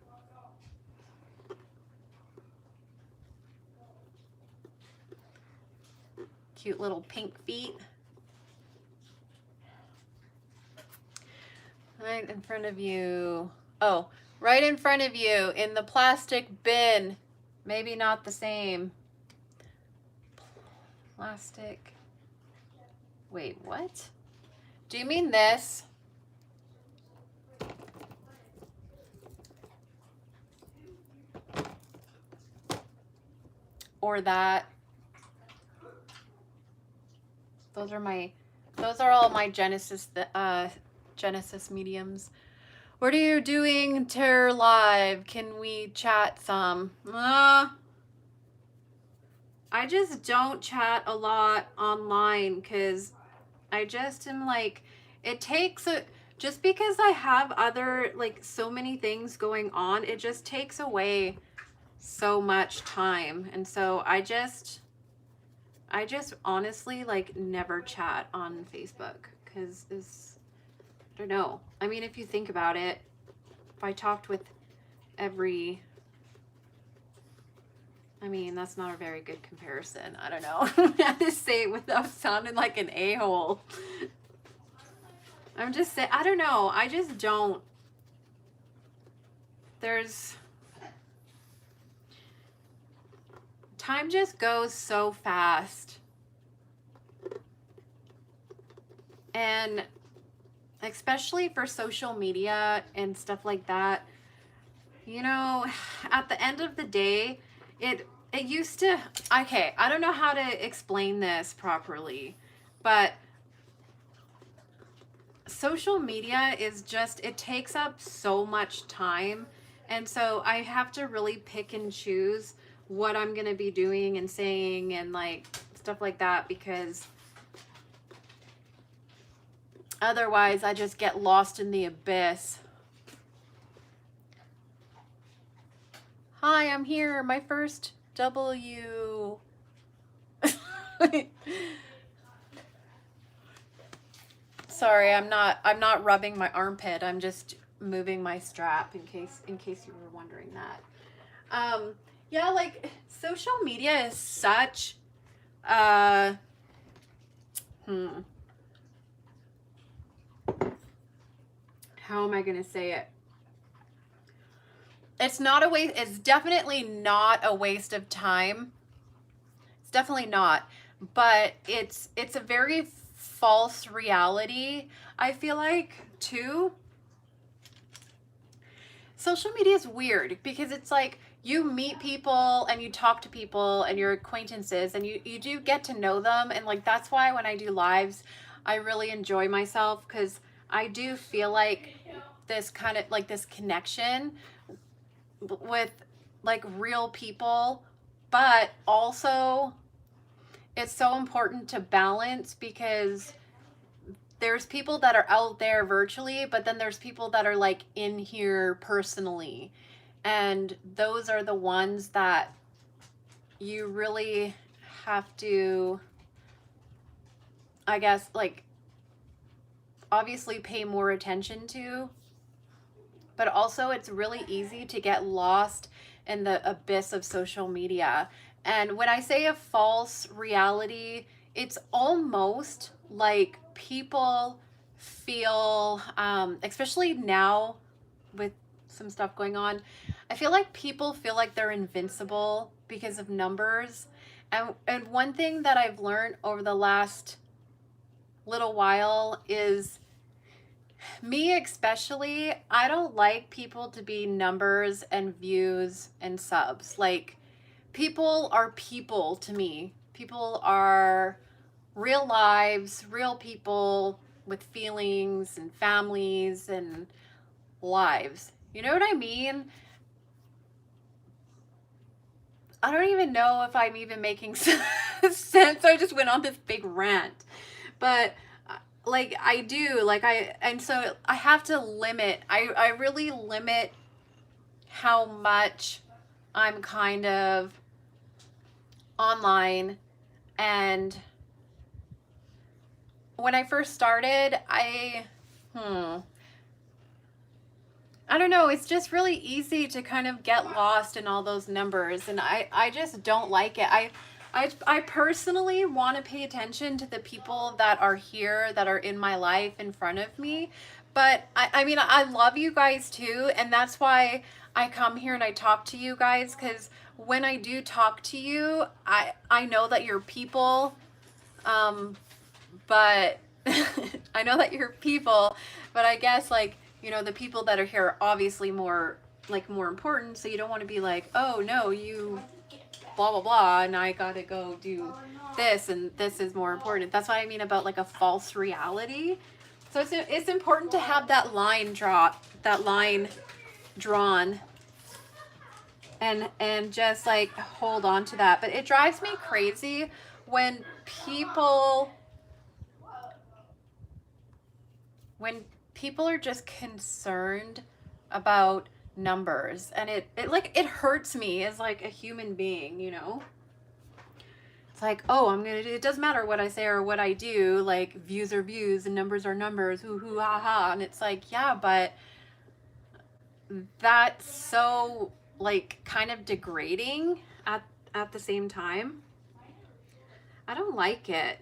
Cute little pink feet. Right in front of you. Oh, right in front of you in the plastic bin. Maybe not the same. Plastic. Wait, what? Do you mean this? Or that? Those are all my Genesis mediums. What are you doing, Terror Live? Can we chat some? I just don't chat a lot online, because I just am like, it takes just because I have other, like, so many things going on, it just takes away so much time. And so I just honestly, like, never chat on Facebook, because I don't know. I mean, if you think about it, if I talked with every, I mean, that's not a very good comparison. I don't know. I had to say it without sounding like an a-hole. I'm just saying, I don't know. I just don't. Time just goes so fast. And especially for social media and stuff like that, you know, at the end of the day, it used to, okay, I don't know how to explain this properly, but social media is just, it takes up so much time. And so I have to really pick and choose what I'm going to be doing and saying and like stuff like that, because otherwise I just get lost in the abyss. Hi, I'm here. My first W. Sorry, I'm not rubbing my armpit. I'm just moving my strap in case you were wondering that. Yeah, like social media is such how am I going to say it? It's not a waste. It's definitely not a waste of time. It's definitely not. But it's a very false reality, I feel like, too. Social media is weird because it's like you meet people and you talk to people and your acquaintances and you do get to know them. And like, that's why when I do lives, I really enjoy myself, because I do feel like this kind of like this connection with like real people. But also it's so important to balance, because there's people that are out there virtually, but then there's people that are like in here personally. And those are the ones that you really have to, I guess, like obviously pay more attention to. But also it's really easy to get lost in the abyss of social media. And when I say a false reality, it's almost like people feel, especially now with some stuff going on, I feel like people feel like they're invincible because of numbers. And one thing that I've learned over the last little while is, me especially, I don't like people to be numbers and views and subs. Like, people are people to me. People are real lives, real people with feelings and families and lives. You know what I mean? I don't even know if I'm even making sense. I just went on this big rant. But like I do, like and so I have to limit, I really limit how much I'm kind of online. And when I first started, I don't know, it's just really easy to kind of get lost in all those numbers, and I just don't like it. I personally want to pay attention to the people that are here, that are in my life in front of me. But I mean, I love you guys too. And that's why I come here and I talk to you guys, because when I do talk to you, I know that you're people. But I know that you're people, but I guess, like, you know, the people that are here are obviously more important. So you don't want to be like, oh no, you blah blah blah, and I gotta go do this, and this is more important. That's what I mean about like a false reality. So it's important to have that line drawn, and just like hold on to that. But it drives me crazy when people are just concerned about numbers, and it hurts me as like a human being, you know. It's like, oh, it doesn't matter what I say or what I do, like views are views and numbers are numbers, hoo hoo ha ha. And it's like, yeah, but that's so like kind of degrading at the same time. I don't like it.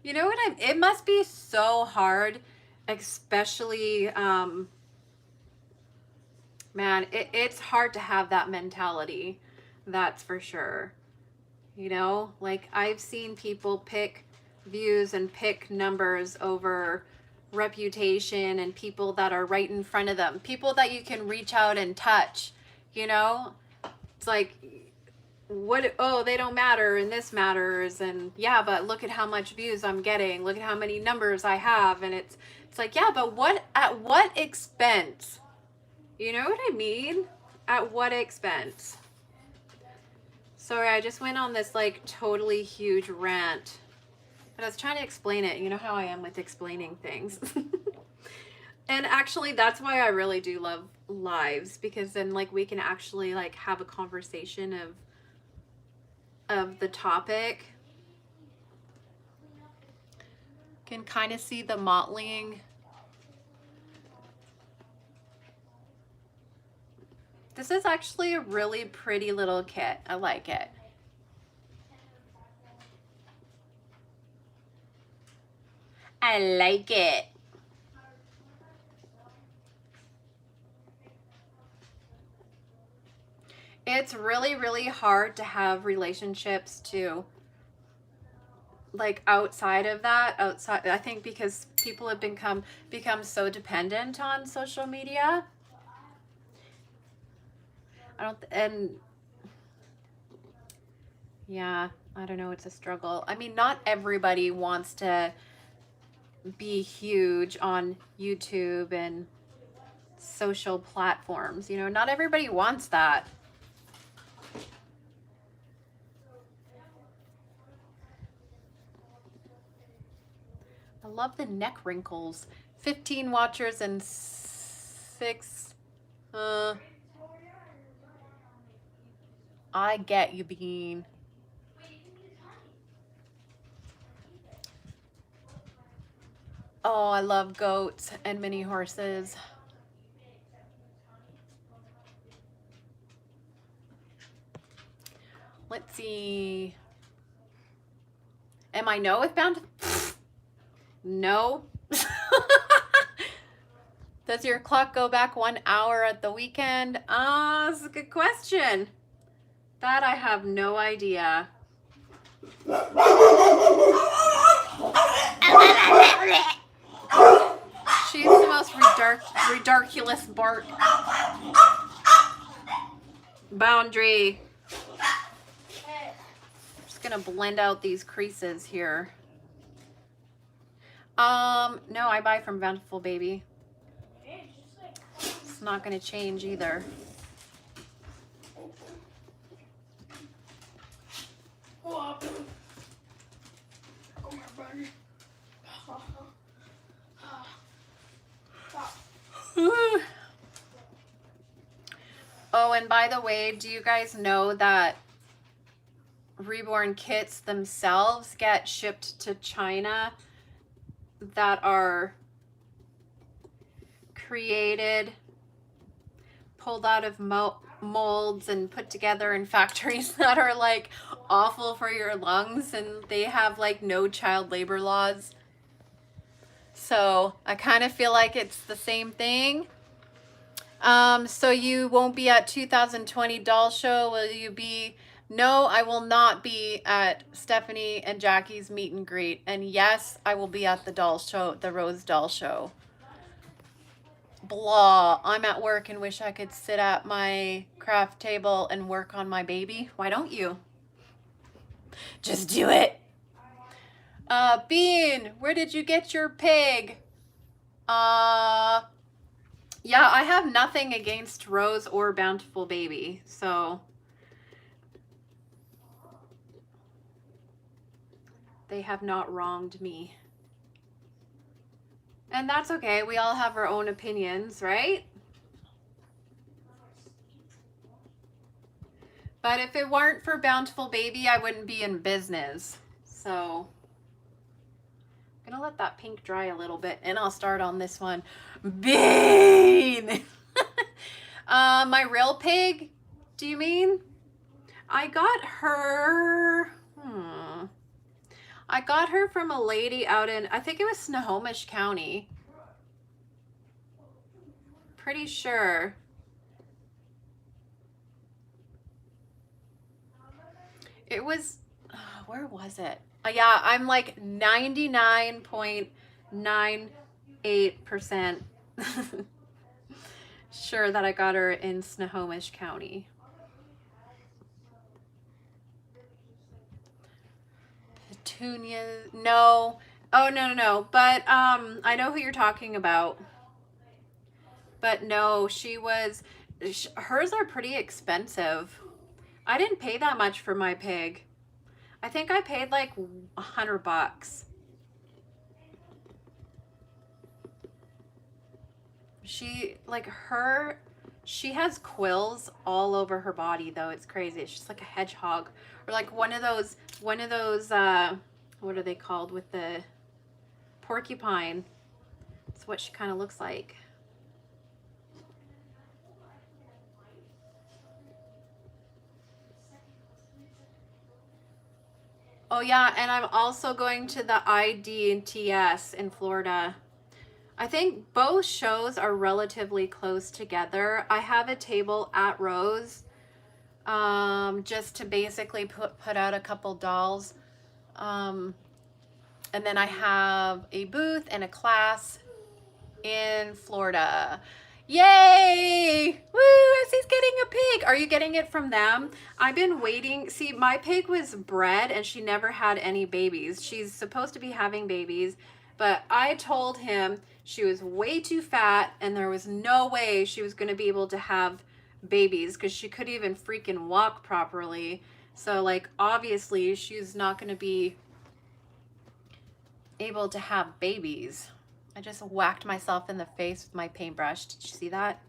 You know what it must be so hard, especially, man, it's hard to have that mentality. That's for sure. You know, like I've seen people pick views and pick numbers over reputation and people that are right in front of them, people that you can reach out and touch, you know? It's like, what, oh, they don't matter and this matters, and yeah, but look at how much views I'm getting, look at how many numbers I have, and it's like, yeah, but what, at what expense? You know what I mean? At what expense? Sorry, I just went on this like totally huge rant, but I was trying to explain it. You know how I am with explaining things. And actually, that's why I really do love lives, because then like we can actually like have a conversation of the topic. Can kind of see the mottling. This is actually a really pretty little kit. I like it. I like it. It's really, really hard to have relationships too. Like outside of that, I think because people have become so dependent on social media. And yeah, I don't know, it's a struggle. I mean, not everybody wants to be huge on YouTube and social platforms, you know, not everybody wants that. I love the neck wrinkles. 15 watchers and 6 I get you, Bean. Oh, I love goats and mini horses. Let's see. Am I no with bound? No. Does your clock go back 1 hour at the weekend? That's a good question. That I have no idea. She's the most ridiculous bark. Boundary. Just gonna blend out these creases here. No, I buy from Bountiful Baby. It's not gonna change either. Oh, and by the way, do you guys know that Reborn kits themselves get shipped to China that are created, pulled out of molds and put together in factories that are like awful for your lungs, and they have like no child labor laws. So I kind of feel like it's the same thing. So you won't be at 2020 doll show, will you be? No, I will not be at Stephanie and Jackie's meet and greet. And yes, I will be at the doll show, the Rose Doll Show. Blah, I'm at work and wish I could sit at my craft table and work on my baby. Why don't you? Just do it. Bean, where did you get your pig? Yeah, I have nothing against Rose or Bountiful Baby, so they have not wronged me. And that's okay. We all have our own opinions, right? But if it weren't for Bountiful Baby, I wouldn't be in business. So I'm gonna let that pink dry a little bit and I'll start on this one. Bean! My real pig, do you mean? I got her, I got her from a lady out in, I think it was Snohomish County. Pretty sure. It was, where was it? Yeah, I'm like 99.98% sure that I got her in Snohomish County. Petunia, no. Oh, no. But I know who you're talking about. But no, hers are pretty expensive. I didn't pay that much for my pig. I think I paid like $100. She has quills all over her body though. It's crazy. It's just like a hedgehog, or like one of those what are they called with the porcupine? It's what she kind of looks like. Oh yeah, and I'm also going to the IDTS in Florida. I think both shows are relatively close together. I have a table at Rose just to basically put out a couple dolls. And then I have a booth and a class in Florida. Yay! Woo! Essie's getting a pig. Are you getting it from them? I've been waiting. See, my pig was bred and she never had any babies. She's supposed to be having babies, but I told him she was way too fat and there was no way she was going to be able to have babies because she couldn't even freaking walk properly. So, like, obviously she's not going to be able to have babies. I just whacked myself in the face with my paintbrush. Did you see that?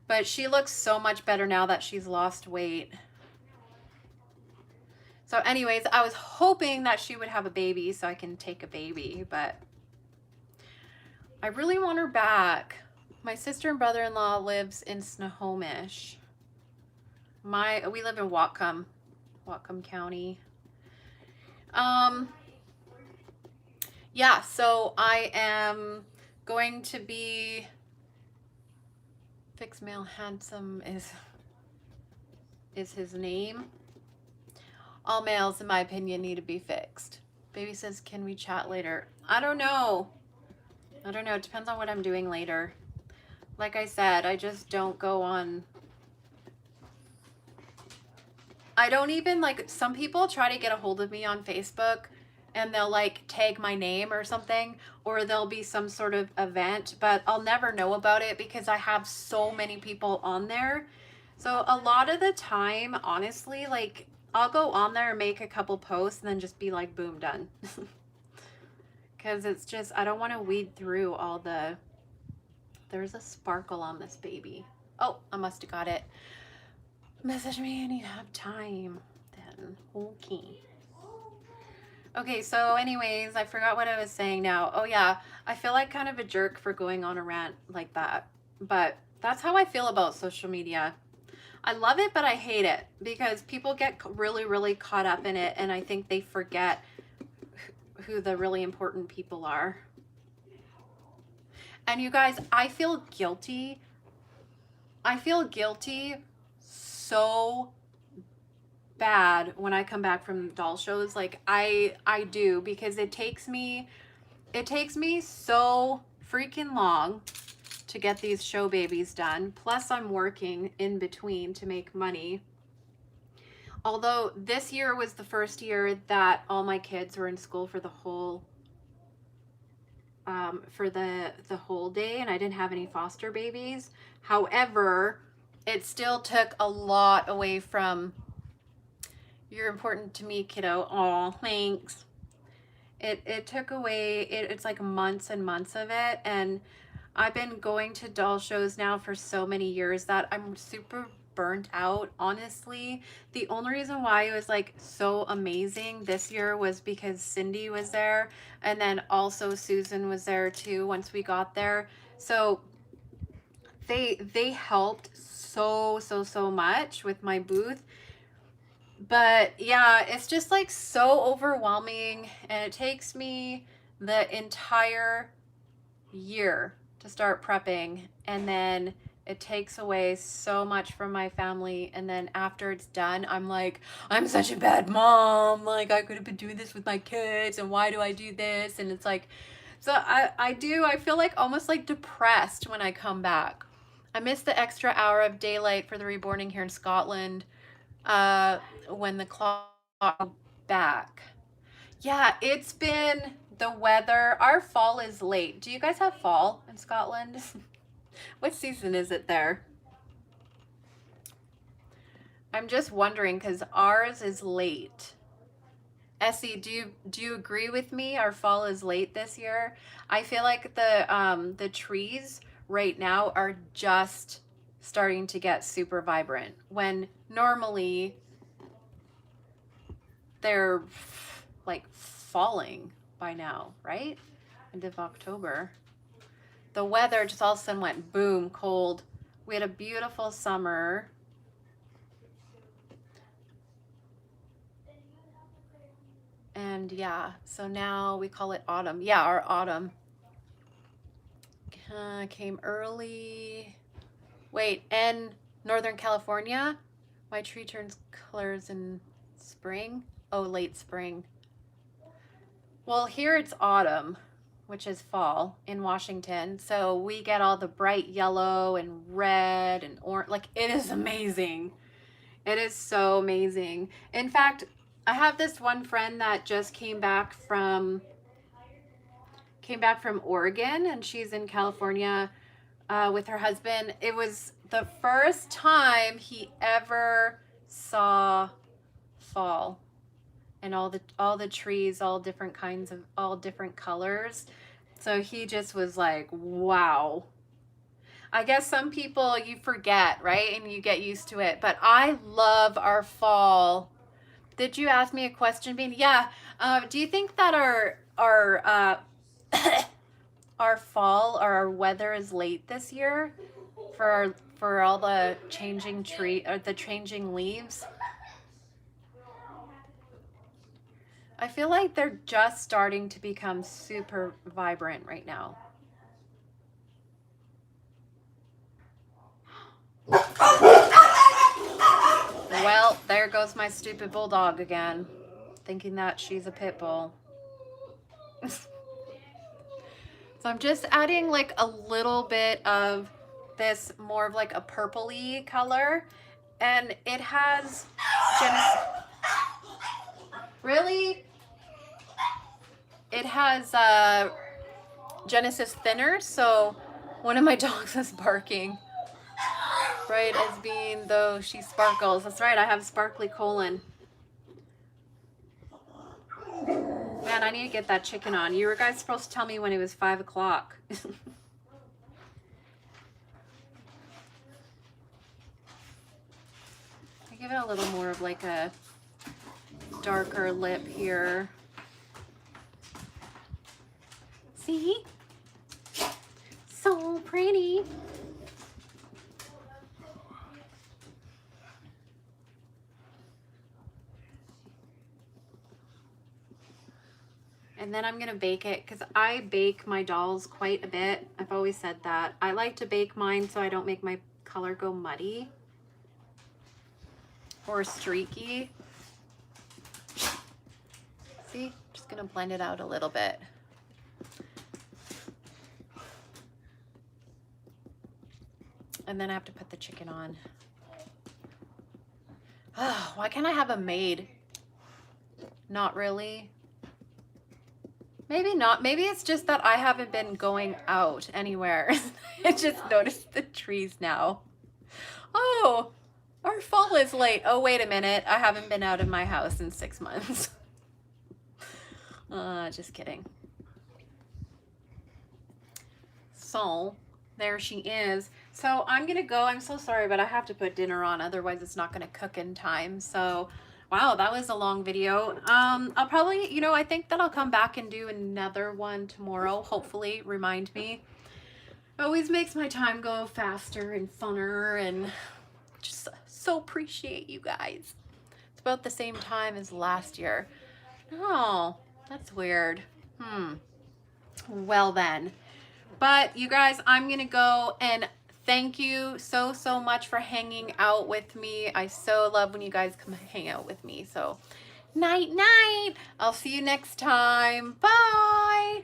But she looks so much better now that she's lost weight. So anyways, I was hoping that she would have a baby so I can take a baby, but I really want her back. My sister and brother-in-law lives in Snohomish. We live in Whatcom County. Yeah, so I am going to be Fixed Male Handsome is his name. All males, in my opinion, need to be fixed. Baby says, can we chat later? I don't know. It depends on what I'm doing later. Like I said, I just don't go on. I don't even, like, some people try to get a hold of me on Facebook and they'll like tag my name or something, or there'll be some sort of event, but I'll never know about it because I have so many people on there. So a lot of the time, honestly, like, I'll go on there and make a couple posts and then just be like, boom, done. Because it's just, I don't want to weed through all the, there's a sparkle on this baby. Oh, I must have got it. Message me and you have time then. Okay. Okay, so anyways, I forgot what I was saying now. Oh yeah, I feel like kind of a jerk for going on a rant like that. But that's how I feel about social media. I love it, but I hate it because people get really, really caught up in it, and I think they forget who the really important people are. And you guys, I feel guilty. I feel guilty so bad when I come back from doll shows. Like I do, because it takes me so freaking long to get these show babies done. Plus I'm working in between to make money. Although this year was the first year that all my kids were in school for the whole whole day, and I didn't have any foster babies. However, it still took a lot away from, you're important to me, kiddo. Aw, thanks. It took away, it's like months and months of it, and I've been going to doll shows now for so many years that I'm super burnt out, honestly. The only reason why it was like so amazing this year was because Cindy was there, and then also Susan was there too once we got there. So they helped so much with my booth, But yeah, it's just like so overwhelming, and it takes me the entire year to start prepping, and then it takes away so much from my family, and then after it's done, I'm like, I'm such a bad mom, like I could have been doing this with my kids, and why do I do this? And it's like, so I feel like almost like depressed when I come back. I miss the extra hour of daylight for the reborning here in Scotland, when the clock back. Yeah, it's been the weather. Our fall is late. Do you guys have fall in Scotland? What season is it there? I'm just wondering because ours is late. Essie, do you agree with me? Our fall is late this year. I feel like the trees right now are just starting to get super vibrant when normally they're like falling by now, right? End of October. The weather just all of a sudden went boom, cold. We had a beautiful summer. And yeah, so now we call it autumn. Yeah, our autumn came early. Wait, in Northern California, my tree turns colors in spring. Oh, late spring. Well, here it's autumn, which is fall in Washington. So we get all the bright yellow and red and orange. Like, it is amazing. It is so amazing. In fact, I have this one friend that just came back from Oregon, and she's in California with her husband. It was the first time he ever saw fall, and all the trees, all different kinds of, all different colors. So he just was like, wow. I guess some people you forget, right? And you get used to it. But I love our fall. Did you ask me a question, Bean? Yeah. Do you think that our our fall or our weather is late this year for all the changing tree or the changing leaves? I feel like they're just starting to become super vibrant right now. Well, there goes my stupid bulldog again, thinking that she's a pit bull. So I'm just adding like a little bit of this more of like a purpley color, and it has really, it has Genesis thinner. So one of my dogs is barking, right, as being though she sparkles. That's right, I have sparkly colon. Man, I need to get that chicken on. You were guys supposed to tell me when it was 5 o'clock. I give it a little more of like a darker lip here. See? So pretty. And then I'm gonna bake it because I bake my dolls quite a bit. I've always said that. I like to bake mine so I don't make my color go muddy or streaky. See, just gonna blend it out a little bit. And then I have to put the chicken on. Oh, why can't I have a maid? Not really. Maybe not. Maybe it's just that I haven't been going out anywhere. I just noticed the trees now. Oh, our fall is late. Oh, wait a minute. I haven't been out of my house in 6 months. Just kidding. So there she is. So I'm gonna go. I'm so sorry, but I have to put dinner on, otherwise it's not gonna cook in time. So wow, that was a long video. I'll probably, you know, I think that I'll come back and do another one tomorrow. Hopefully, remind me. It always makes my time go faster and funner, and just so appreciate you guys. about the same time as last year. Oh, that's weird. Well then. But you guys, I'm going to go, and thank you so much for hanging out with me. I so love when you guys come hang out with me. So night. I'll see you next time. Bye.